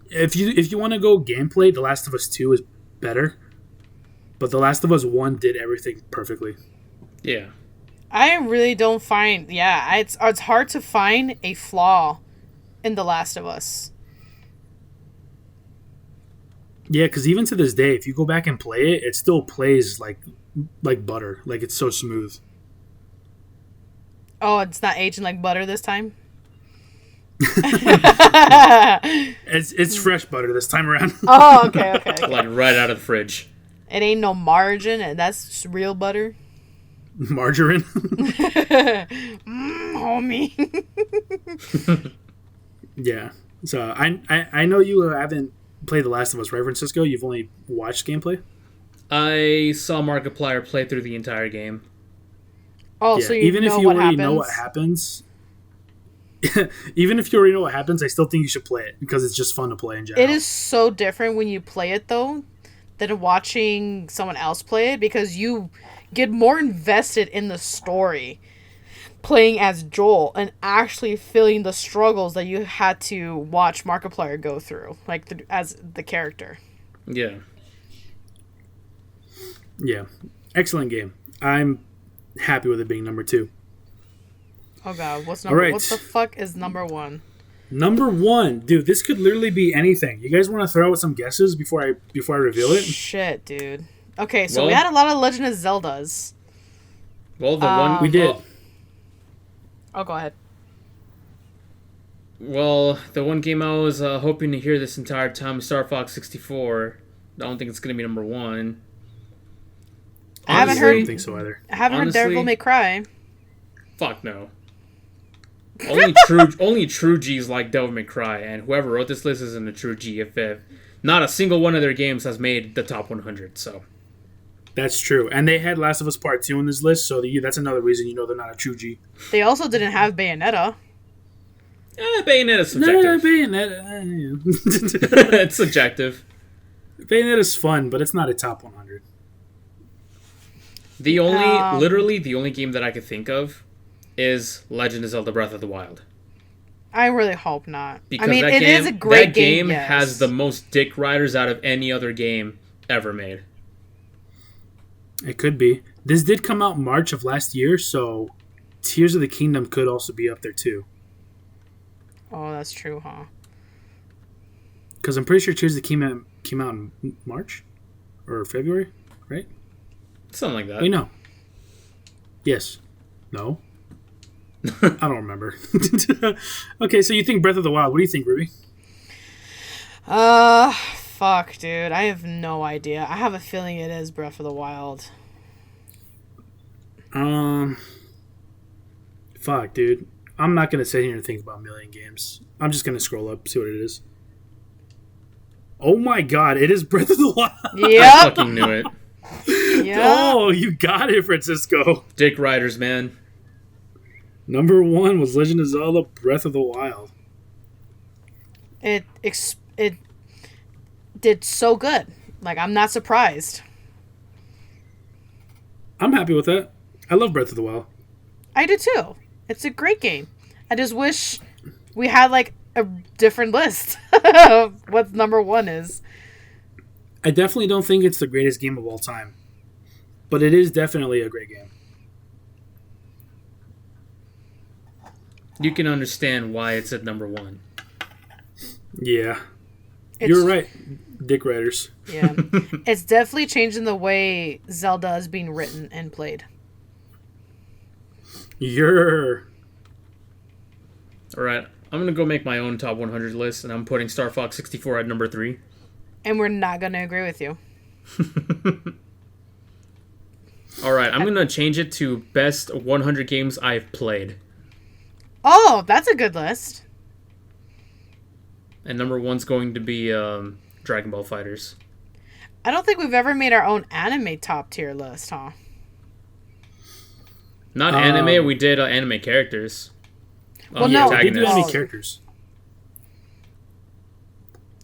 If you want to go gameplay, The Last of Us 2 is better. But The Last of Us 1 did everything perfectly. Yeah. I really don't find... Yeah, it's hard to find a flaw in The Last of Us. Yeah, because even to this day, if you go back and play it, it still plays like butter. Like, it's so smooth. Oh, it's not aging like butter this time? It's fresh butter this time around. Oh, okay. Like right out of the fridge. It ain't no margarine, and that's just real butter. Margarine? Homie. Yeah. So I know you haven't played The Last of Us, right, Francisco? You've only watched gameplay? I saw Markiplier play through the entire game. Oh, yeah, so even if you already know what happens, even if you already know what happens, I still think you should play it because it's just fun to play in general. It is so different when you play it, though, than watching someone else play it, because you get more invested in the story playing as Joel and actually feeling the struggles that you had to watch Markiplier go through, like as the character. Yeah. Yeah. Excellent game. I'm happy with it being number 2. Oh god, what's number? Right. What the fuck is number 1? Number 1, dude. This could literally be anything. You guys want to throw out some guesses before I reveal it? Shit, dude. Okay, so we had a lot of Legend of Zeldas. Well, the one we did. Oh, go ahead. Well, the one game I was hoping to hear this entire time is Star Fox 64. I don't think it's gonna be number 1. I haven't heard. I don't think so either. I haven't heard Devil May Cry. Fuck no. Only true G's like Devil May Cry, and whoever wrote this list isn't a true G. If not a single one of their games has made the top 100, so. That's true, and they had Last of Us Part 2 on this list, so that's another reason you know they're not a true G. They also didn't have Bayonetta. Bayonetta's subjective. No, Bayonetta. It's subjective. Bayonetta's fun, but it's not a top 100. Literally the only game that I could think of is Legend of Zelda Breath of the Wild. I really hope not. Because it is a great game. That game has the most dick riders out of any other game ever made. It could be. This did come out March of last year, so Tears of the Kingdom could also be up there too. Oh, that's true, huh? Because I'm pretty sure Tears of the Kingdom came out in March or February, right? Something like that. Wait, no. Yes. No. I don't remember. Okay, so you think Breath of the Wild. What do you think, Ruby? Fuck, dude. I have no idea. I have a feeling it is Breath of the Wild. Fuck, dude. I'm not going to sit here and think about a million games. I'm just going to scroll up, see what it is. Oh my god, it is Breath of the Wild. Yep. I fucking knew it. Yep. Oh, you got it, Francisco. Dick riders, man. Number 1 was Legend of Zelda Breath of the Wild. It did so good. Like, I'm not surprised. I'm happy with that. I love Breath of the Wild. I do too. It's a great game. I just wish we had like a different list of what number 1 is. I definitely don't think it's the greatest game of all time, but it is definitely a great game. You can understand why it's at number 1. Yeah. You're right, dick writers. Yeah. It's definitely changing the way Zelda is being written and played. Alright, I'm going to go make my own top 100 list, and I'm putting Star Fox 64 at number 3. And we're not going to agree with you. Alright, I'm going to change it to best 100 games I've played. Oh, that's a good list. And number 1's going to be Dragon Ball FighterZ. I don't think we've ever made our own anime top tier list, huh? Not anime, we did anime characters. Well, no, we did anime characters.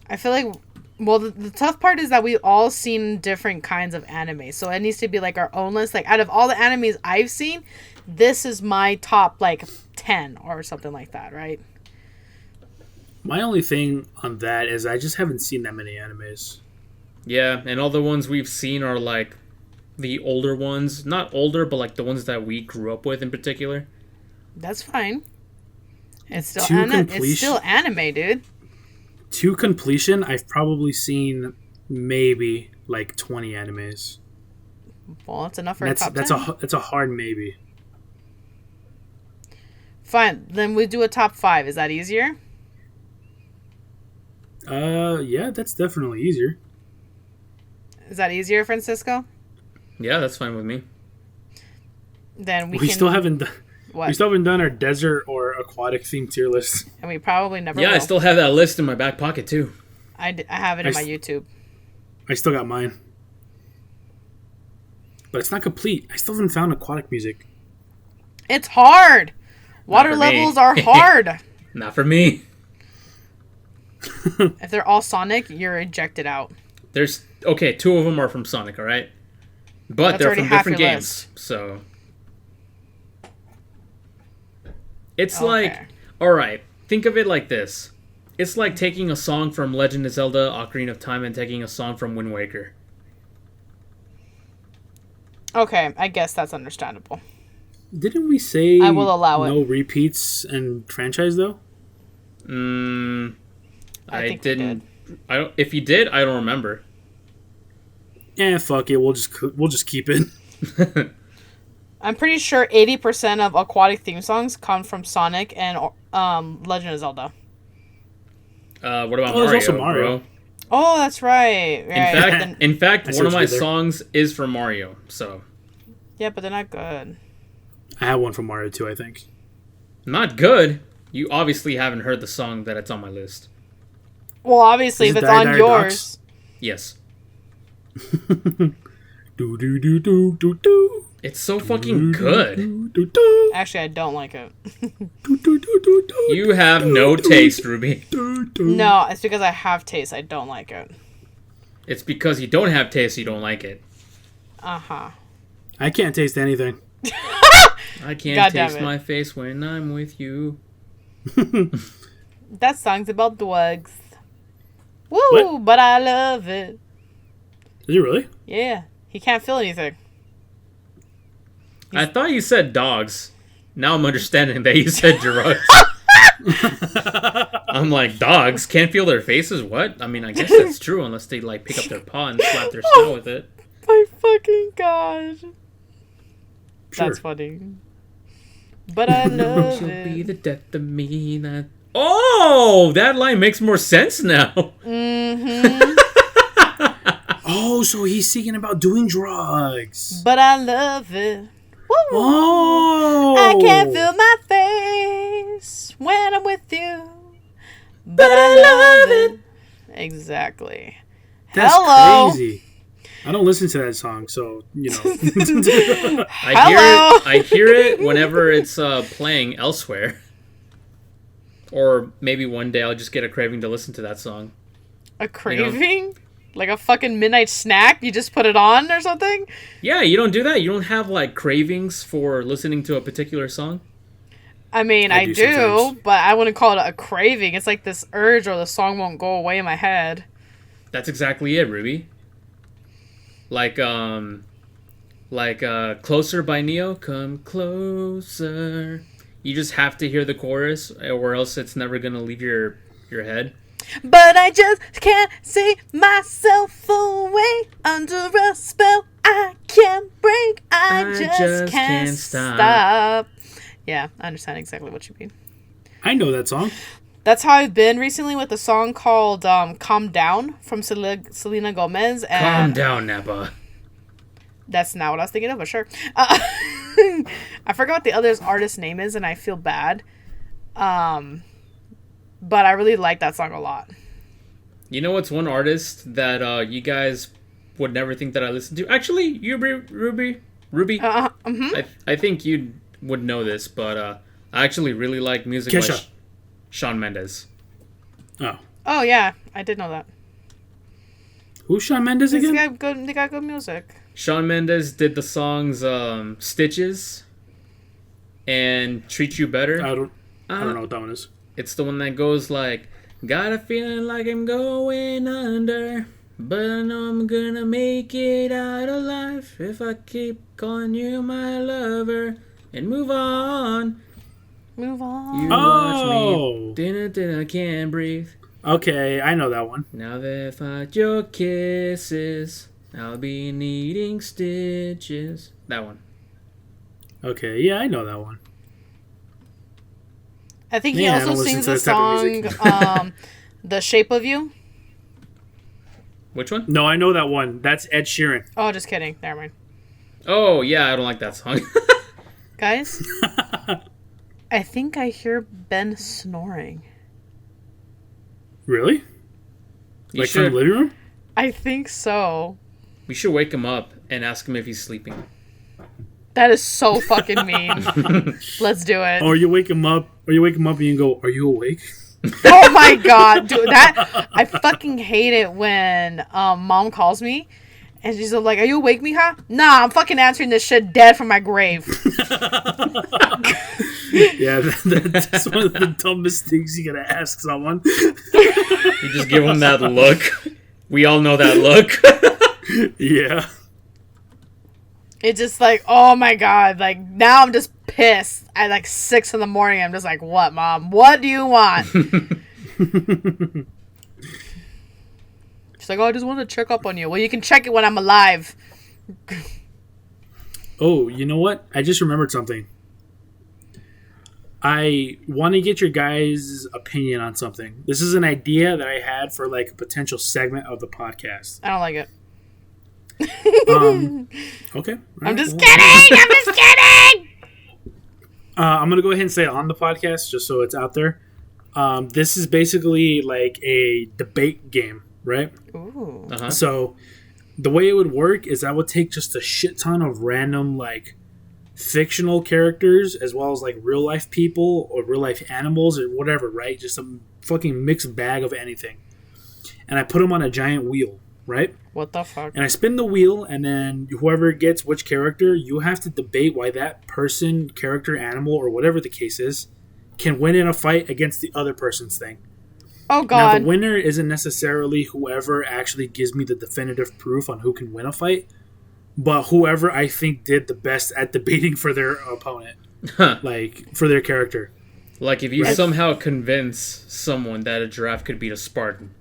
I feel like, well, the tough part is that we've all seen different kinds of anime, so it needs to be like our own list. Like, out of all the animes I've seen, this is my top, like, 10 or something like that, right? My only thing on that is I just haven't seen that many animes. Yeah, and all the ones we've seen are like the older ones. Not older, but like the ones that we grew up with in particular. That's fine. It's still it's still anime, dude. To completion, I've probably seen maybe like 20 animes. Well, that's enough for a top 10. That's a hard maybe. Fine, then we do a top 5. Is that easier? Yeah, that's definitely easier. Is that easier, Francisco? Yeah, that's fine with me. Then we still haven't done. What? We still haven't done our desert or aquatic themed tier list. And we probably never will. I still have that list in my back pocket, too. I have it in my YouTube. I still got mine. But it's not complete. I still haven't found aquatic music. It's hard! Water levels are hard! Not for me. If they're all Sonic, you're ejected out. There's... Okay, 2 of them are from Sonic, alright? But they're from different games, so... It's like... Alright, think of it like this. It's like taking a song from Legend of Zelda Ocarina of Time and taking a song from Wind Waker. Okay, I guess that's understandable. Didn't we say I will allow no repeats and franchise, though? I didn't... I don't. If you did, I don't remember. Fuck it. We'll just keep it. I'm pretty sure 80% of aquatic theme songs come from Sonic and Legend of Zelda. What about Mario? There's also Mario. Bro? Oh, that's right. In fact, one of my songs is from Mario. So. Yeah, but they're not good. I have one from Mario too, I think. Not good. You obviously haven't heard the song that it's on my list. Well, obviously, if it's on yours. Yes. do do do do do do. It's so fucking good. Actually, I don't like it. You have no taste, Ruby. No, it's because I have taste. I don't like it. It's because you don't have taste, you don't like it. Uh-huh. I can't taste anything. I can't taste my face when I'm with you. That song's about drugs. Woo, what? But I love it. Is it really? Yeah. He can't feel anything. I thought you said dogs. Now I'm understanding that you said drugs. I'm like, dogs can't feel their faces? What? I mean, I guess that's true unless they like pick up their paw and slap their snout with it. My fucking gosh. Sure. That's funny. But I love She'll it. be the death of me. That... Oh, that line makes more sense now. Mm-hmm. Oh, so he's singing about doing drugs. But I love it. Woo. Oh. I can't feel my face when I'm with you. But I love it. Exactly. That's Hello. crazy. I don't listen to that song, so, you know. I hear it whenever it's playing elsewhere. Or maybe one day I'll just get a craving to listen to that song. A craving? Like a fucking midnight snack? You just put it on or something? Yeah, you don't do that? You don't have, like, cravings for listening to a particular song? I mean, I do, but I wouldn't call it a craving. It's like this urge or the song won't go away in my head. That's exactly it, Ruby. Like, Closer by Neo. Come closer. You just have to hear the chorus, or else it's never gonna leave your head. But I just can't see myself away under a spell I can't break. I just can't stop. Yeah, I understand exactly what you mean. I know that song. That's how I've been recently with a song called Calm Down from Selena Gomez. And Calm down, Napa. That's not what I was thinking of, but sure. I forgot what the other artist's name is, and I feel bad. But I really like that song a lot. You know what's one artist that you guys would never think that I listen to? Actually, you, Ruby. I think you would know this, but I actually really like music by Shawn Mendes. Oh, yeah, I did know that. Who's Shawn Mendes again? They got good music. Shawn Mendes did the songs Stitches and Treat You Better. I don't know what that one is. It's the one that goes like, got a feeling like I'm going under, but I know I'm gonna make it out alive if I keep calling you my lover and move on. Move on. You watch me, I can't breathe. Okay, I know that one. Now that I've had your kisses, I'll be needing stitches. That one. Okay, yeah, I know that one. I think he also sings the song The Shape of You. Which one? No, I know that one. That's Ed Sheeran. Oh, just kidding. Never mind. Oh, yeah, I don't like that song. Guys, I think I hear Ben snoring. Really? Like from the living room? I think so. We should wake him up and ask him if he's sleeping. That is so fucking mean. Let's do it. Or you wake him up and you can go, "Are you awake?" Oh my god, dude, that I fucking hate it when mom calls me and she's like, "Are you awake, mija?" Nah, I'm fucking answering this shit dead from my grave. Yeah, that's one of the dumbest things you gotta ask someone. You just give them that look. We all know that look. Yeah. It's just like, oh my god, like now I'm just pissed at like 6 a.m. I'm just like, what, Mom? What do you want? She's like, oh, I just want to check up on you. Well, you can check it when I'm alive. Oh, you know what? I just remembered something. I want to get your guys' opinion on something. This is an idea that I had for like a potential segment of the podcast. I don't like it. Okay. I'm just kidding! I'm going to go ahead and say it on the podcast just so it's out there. This is basically like a debate game, right? Ooh. Uh-huh. So the way it would work is I would take just a shit ton of random like fictional characters as well as like real life people or real life animals or whatever, right? Just a fucking mixed bag of anything. And I put them on a giant wheel, right? What the fuck? And I spin the wheel, and then whoever gets which character, you have to debate why that person, character, animal, or whatever the case is, can win in a fight against the other person's thing. Oh, God. Now, the winner isn't necessarily whoever actually gives me the definitive proof on who can win a fight, but whoever I think did the best at debating for their opponent, like, for their character. Like, if you somehow convince someone that a giraffe could beat a Spartan.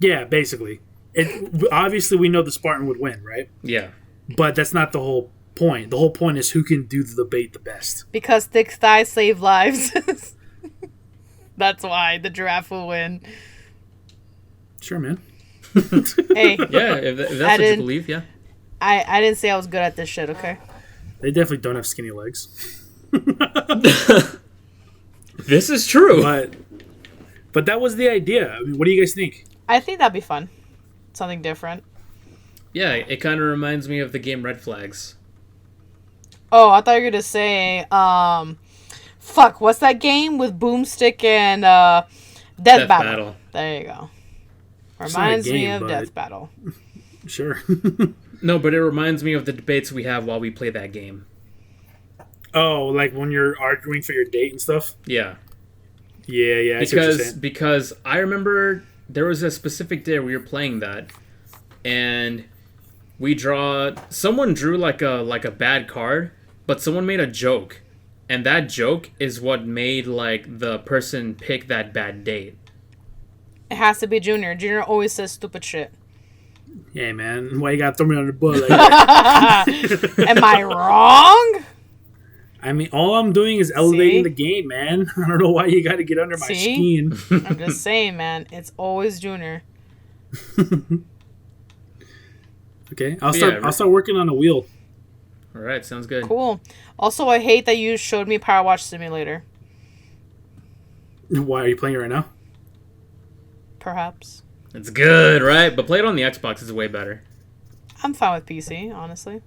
Yeah, basically. Obviously, we know the Spartan would win, right? Yeah. But that's not the whole point. The whole point is who can do the debate the best. Because thick thighs save lives. That's why the giraffe will win. Sure, man. Hey. Yeah, if that's what you believe, yeah. I didn't say I was good at this shit, okay? They definitely don't have skinny legs. This is true. But that was the idea. I mean, what do you guys think? I think that'd be fun. Something different. Yeah, it kind of reminds me of the game Red Flags. Oh, I thought you were going to say, fuck, what's that game with Boomstick and Death Battle? There you go. Reminds me of Death Battle. Sure. No, but it reminds me of the debates we have while we play that game. Oh, like when you're arguing for your date and stuff? Yeah. Yeah. Because I remember there was a specific day we were playing that, and someone drew like a bad card, but someone made a joke, and that joke is what made like the person pick that bad date. It has to be Junior. Junior always says stupid shit. Hey man, why you gotta throw me on the butt like that? Am I wrong? I mean, all I'm doing is elevating the game, man. I don't know why you gotta get under my skin. I'm just saying, man. It's always Junior. Okay, I'll start working on a wheel. All right, sounds good. Cool. Also, I hate that you showed me Power Watch Simulator. Why are you playing it right now? Perhaps. It's good, right? But play it on the Xbox is way better. I'm fine with PC, honestly.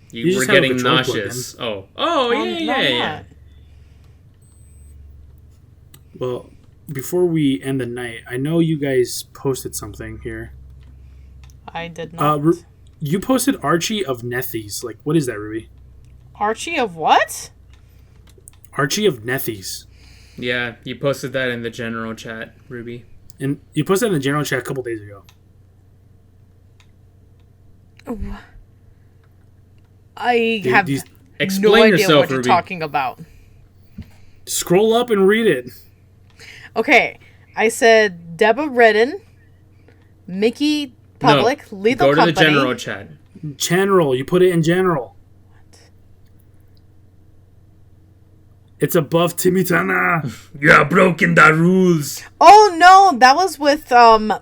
You were getting nauseous. Yeah. Well, before we end the night, I know you guys posted something here. I did not. You posted Archie of Nethies. Like, what is that, Ruby? Archie of what? Archie of Nethies. Yeah, you posted that in the general chat, Ruby. And you posted that in the general chat a couple days ago. I have explain no idea yourself, what you're Ruby. talking about. Scroll up and read it. Okay, I said Deborah Redden, Mickey Public, Lethal Company. Go to the general chat. General, you put it in general. What? It's above Timitana. You have broken the rules. Oh no, that was with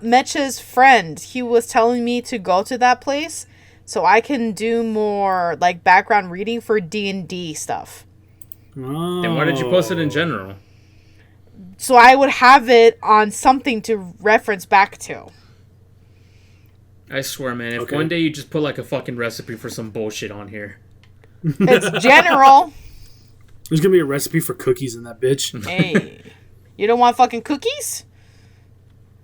Metch's friend. He was telling me to go to that place so I can do more like background reading for D&D stuff. Oh. Then why did you post it in general? So I would have it on something to reference back to. I swear, man, if one day you just put like a fucking recipe for some bullshit on here. It's general. There's gonna be a recipe for cookies in that bitch. Hey. You don't want fucking cookies?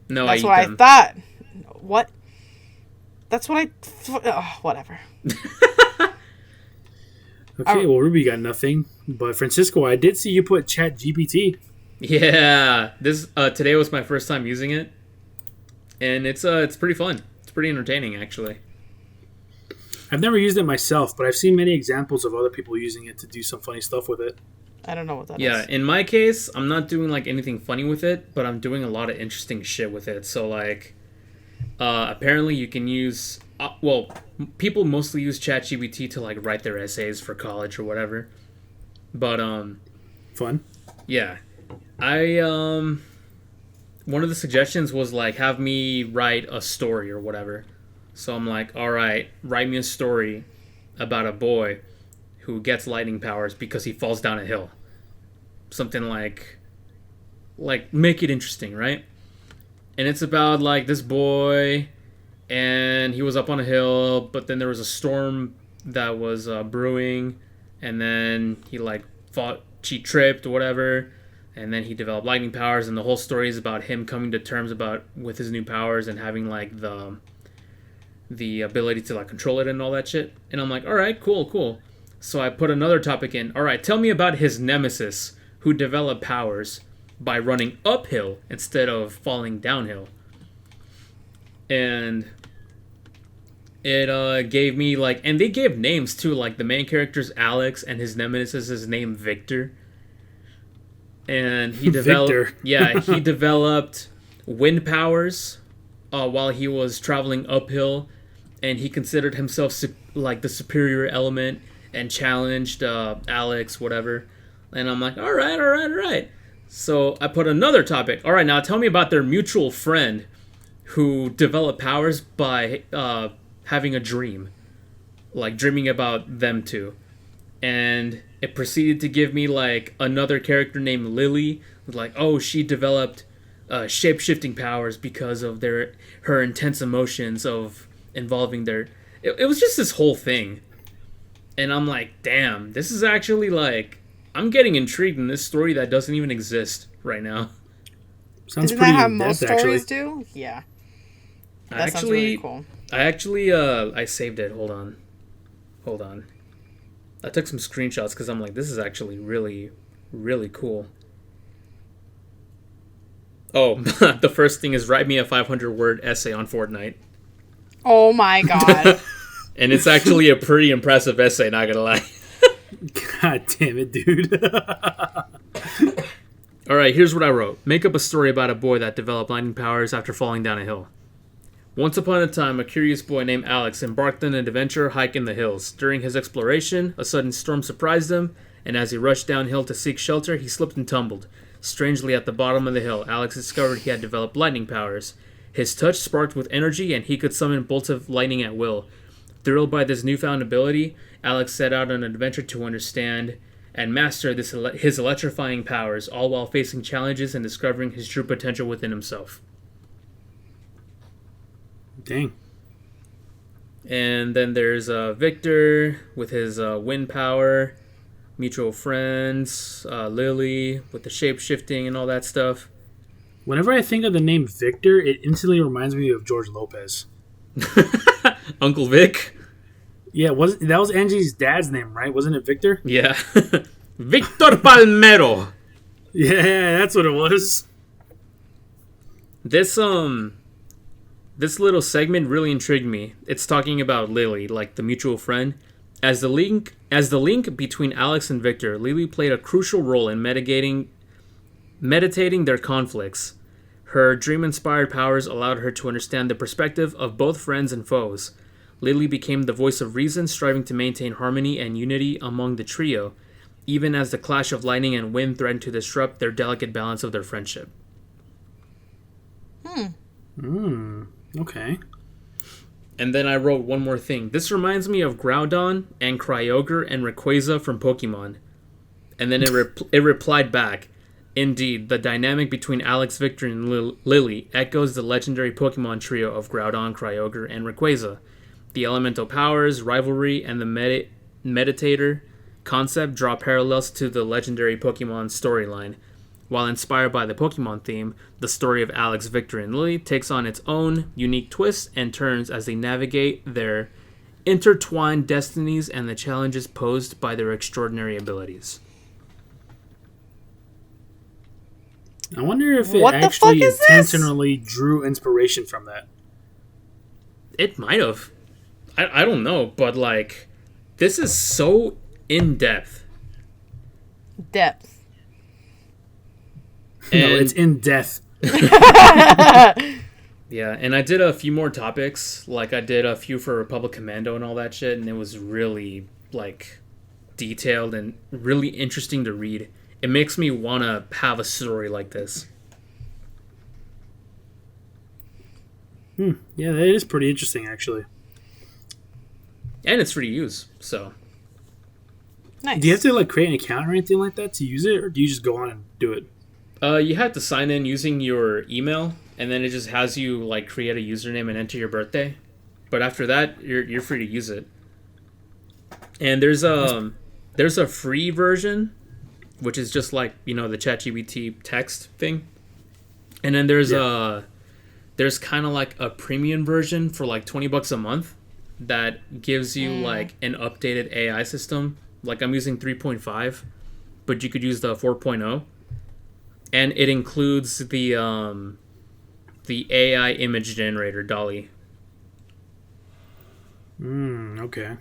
No, that's what them. I thought. What? That's what whatever. Okay, well, Ruby got nothing. But Francisco, I did see you put ChatGPT. Yeah. This today was my first time using it. And it's pretty fun. It's pretty entertaining, actually. I've never used it myself, but I've seen many examples of other people using it to do some funny stuff with it. I don't know what that is. Yeah, in my case, I'm not doing like anything funny with it, but I'm doing a lot of interesting shit with it. So like, apparently you can use, people mostly use ChatGPT to like write their essays for college or whatever. But fun. Yeah, one of the suggestions was like have me write a story or whatever. So I'm like, all right, write me a story about a boy who gets lightning powers because he falls down a hill. Something like make it interesting, right? And it's about like this boy, and he was up on a hill, but then there was a storm that was brewing, and then he he tripped or whatever, and then he developed lightning powers, and the whole story is about him coming to terms with his new powers and having like the ability to like control it and all that shit. And I'm like, all right, cool. So I put another topic in. All right, tell me about his nemesis who developed powers by running uphill instead of falling downhill. And it gave me like, and they gave names too. Like the main character's Alex, and his nemesis is named Victor. And he developed, he developed wind powers while he was traveling uphill, and he considered himself like the superior element and challenged Alex, whatever. And I'm like, all right. So I put another topic. All right, now tell me about their mutual friend who developed powers by having a dream, like dreaming about them two. And it proceeded to give me like another character named Lily, like, oh, she developed shape-shifting powers because of her intense emotions of involving their... It was just this whole thing. And I'm like, damn, this is actually like... I'm getting intrigued in this story that doesn't even exist right now. Sounds Isn't pretty that how in-depth, most stories do? Yeah. That sounds really cool. I saved it. Hold on. I took some screenshots because I'm like, this is actually really, really cool. Oh, the first thing is write me a 500-word essay on Fortnite. Oh my god. And it's actually a pretty impressive essay, not gonna lie. God damn it, dude. Alright, here's what I wrote. Make up a story about a boy that developed lightning powers after falling down a hill. Once upon a time, a curious boy named Alex embarked on an adventure hike in the hills. During his exploration, a sudden storm surprised him, and as he rushed downhill to seek shelter, he slipped and tumbled. Strangely, at the bottom of the hill, Alex discovered he had developed lightning powers. His touch sparked with energy, and he could summon bolts of lightning at will. Thrilled by this newfound ability, Alex set out on an adventure to understand and master his electrifying powers, all while facing challenges and discovering his true potential within himself. Dang. And then there's Victor with his wind power, mutual friends, Lily with the shape-shifting and all that stuff. Whenever I think of the name Victor, it instantly reminds me of George Lopez. Uncle Vic? Yeah, that was Angie's dad's name, right? Wasn't it Victor? Yeah. Victor Palmero. Yeah, that's what it was. This little segment really intrigued me. It's talking about Lily, like the mutual friend. As the link between Alex and Victor, Lily played a crucial role in meditating their conflicts. Her dream-inspired powers allowed her to understand the perspective of both friends and foes. Lily became the voice of reason, striving to maintain harmony and unity among the trio, even as the clash of lightning and wind threatened to disrupt their delicate balance of their friendship. Okay. And then I wrote one more thing. This reminds me of Groudon and Kyogre and Rayquaza from Pokemon. And then it replied back, indeed, the dynamic between Alex, Victor, and Lily echoes the legendary Pokemon trio of Groudon, Kyogre, and Rayquaza. The elemental powers, rivalry, and the meditator concept draw parallels to the legendary Pokemon storyline. While inspired by the Pokemon theme, the story of Alex, Victor, and Lily takes on its own unique twists and turns as they navigate their intertwined destinies and the challenges posed by their extraordinary abilities. I wonder if it actually intentionally drew inspiration from that. It might have. I don't know, but like, this is so in-depth. Depth. No, it's in death. Yeah, and I did a few more topics. Like, I did a few for Republic Commando and all that shit, and it was really, like, detailed and really interesting to read. It makes me want to have a story like this. Yeah, that is pretty interesting, actually. And it's free to use, so. Nice. Do you have to, like, create an account or anything like that to use it, or do you just go on and do it? You have to sign in using your email, and then it just has you, like, create a username and enter your birthday. But after that, you're free to use it. And there's a free version, which is just like, you know, the ChatGPT text thing. And then there's kind of like a premium version for like $20 a month that gives you like an updated AI system. Like, I'm using 3.5, but you could use the 4.0. And it includes the AI image generator, DALL-E. Okay.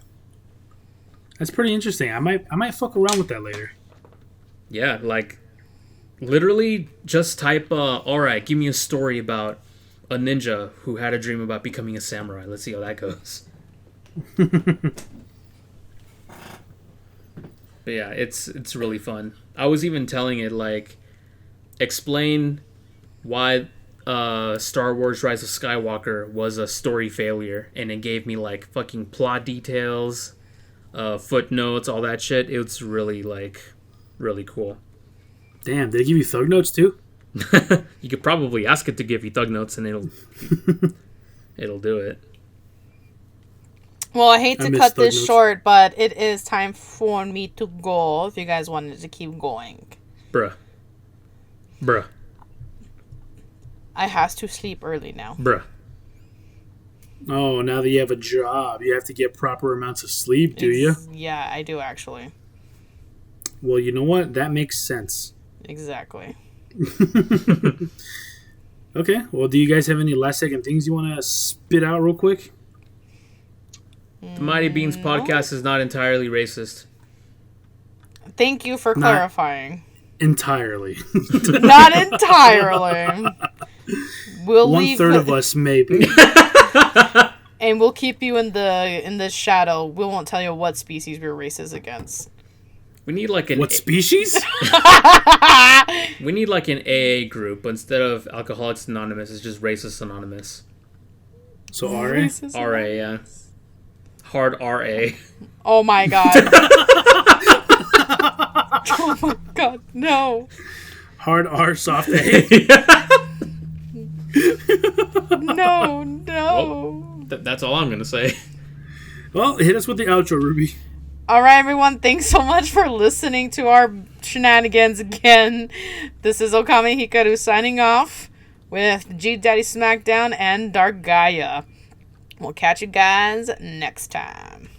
That's pretty interesting. I might fuck around with that later. Yeah, like, literally just type, alright, give me a story about a ninja who had a dream about becoming a samurai. Let's see how that goes. But yeah, it's really fun. I was even telling it, like, explain why Star Wars Rise of Skywalker was a story failure, and it gave me, like, fucking plot details, footnotes, all that shit. It's really, like, really cool. Damn, did it give you thug notes too? You could probably ask it to give you thug notes, and it'll do it. Well, I hate to cut this short, but it is time for me to go if you guys wanted to keep going. Bruh. I has to sleep early now. Bruh. Oh, now that you have a job, you have to get proper amounts of sleep, do you? Yeah, I do actually. Well, you know what? That makes sense. Exactly. Okay. Well, do you guys have any last second things you want to spit out real quick? The Mighty Beans podcast is not entirely racist. Thank you for clarifying. Entirely. Not entirely. We'll leave 1/3 of us, maybe. And we'll keep you in the shadow. We won't tell you what species we're racist against. We need like an what species? We need like an AA group, but instead of Alcoholics Anonymous, it's just Racist Anonymous. So RA? RA, yeah. Hard RA. Oh my god. Oh my god, no. Hard R, soft A. No. Well, that's all I'm going to say. Well, hit us with the outro, Ruby. All right, everyone. Thanks so much for listening to our shenanigans again. This is Okami Hikaru signing off with G Daddy Smackdown and Dark Gaia. We'll catch you guys next time.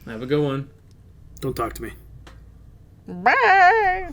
Have a good one. Don't talk to me. Bye.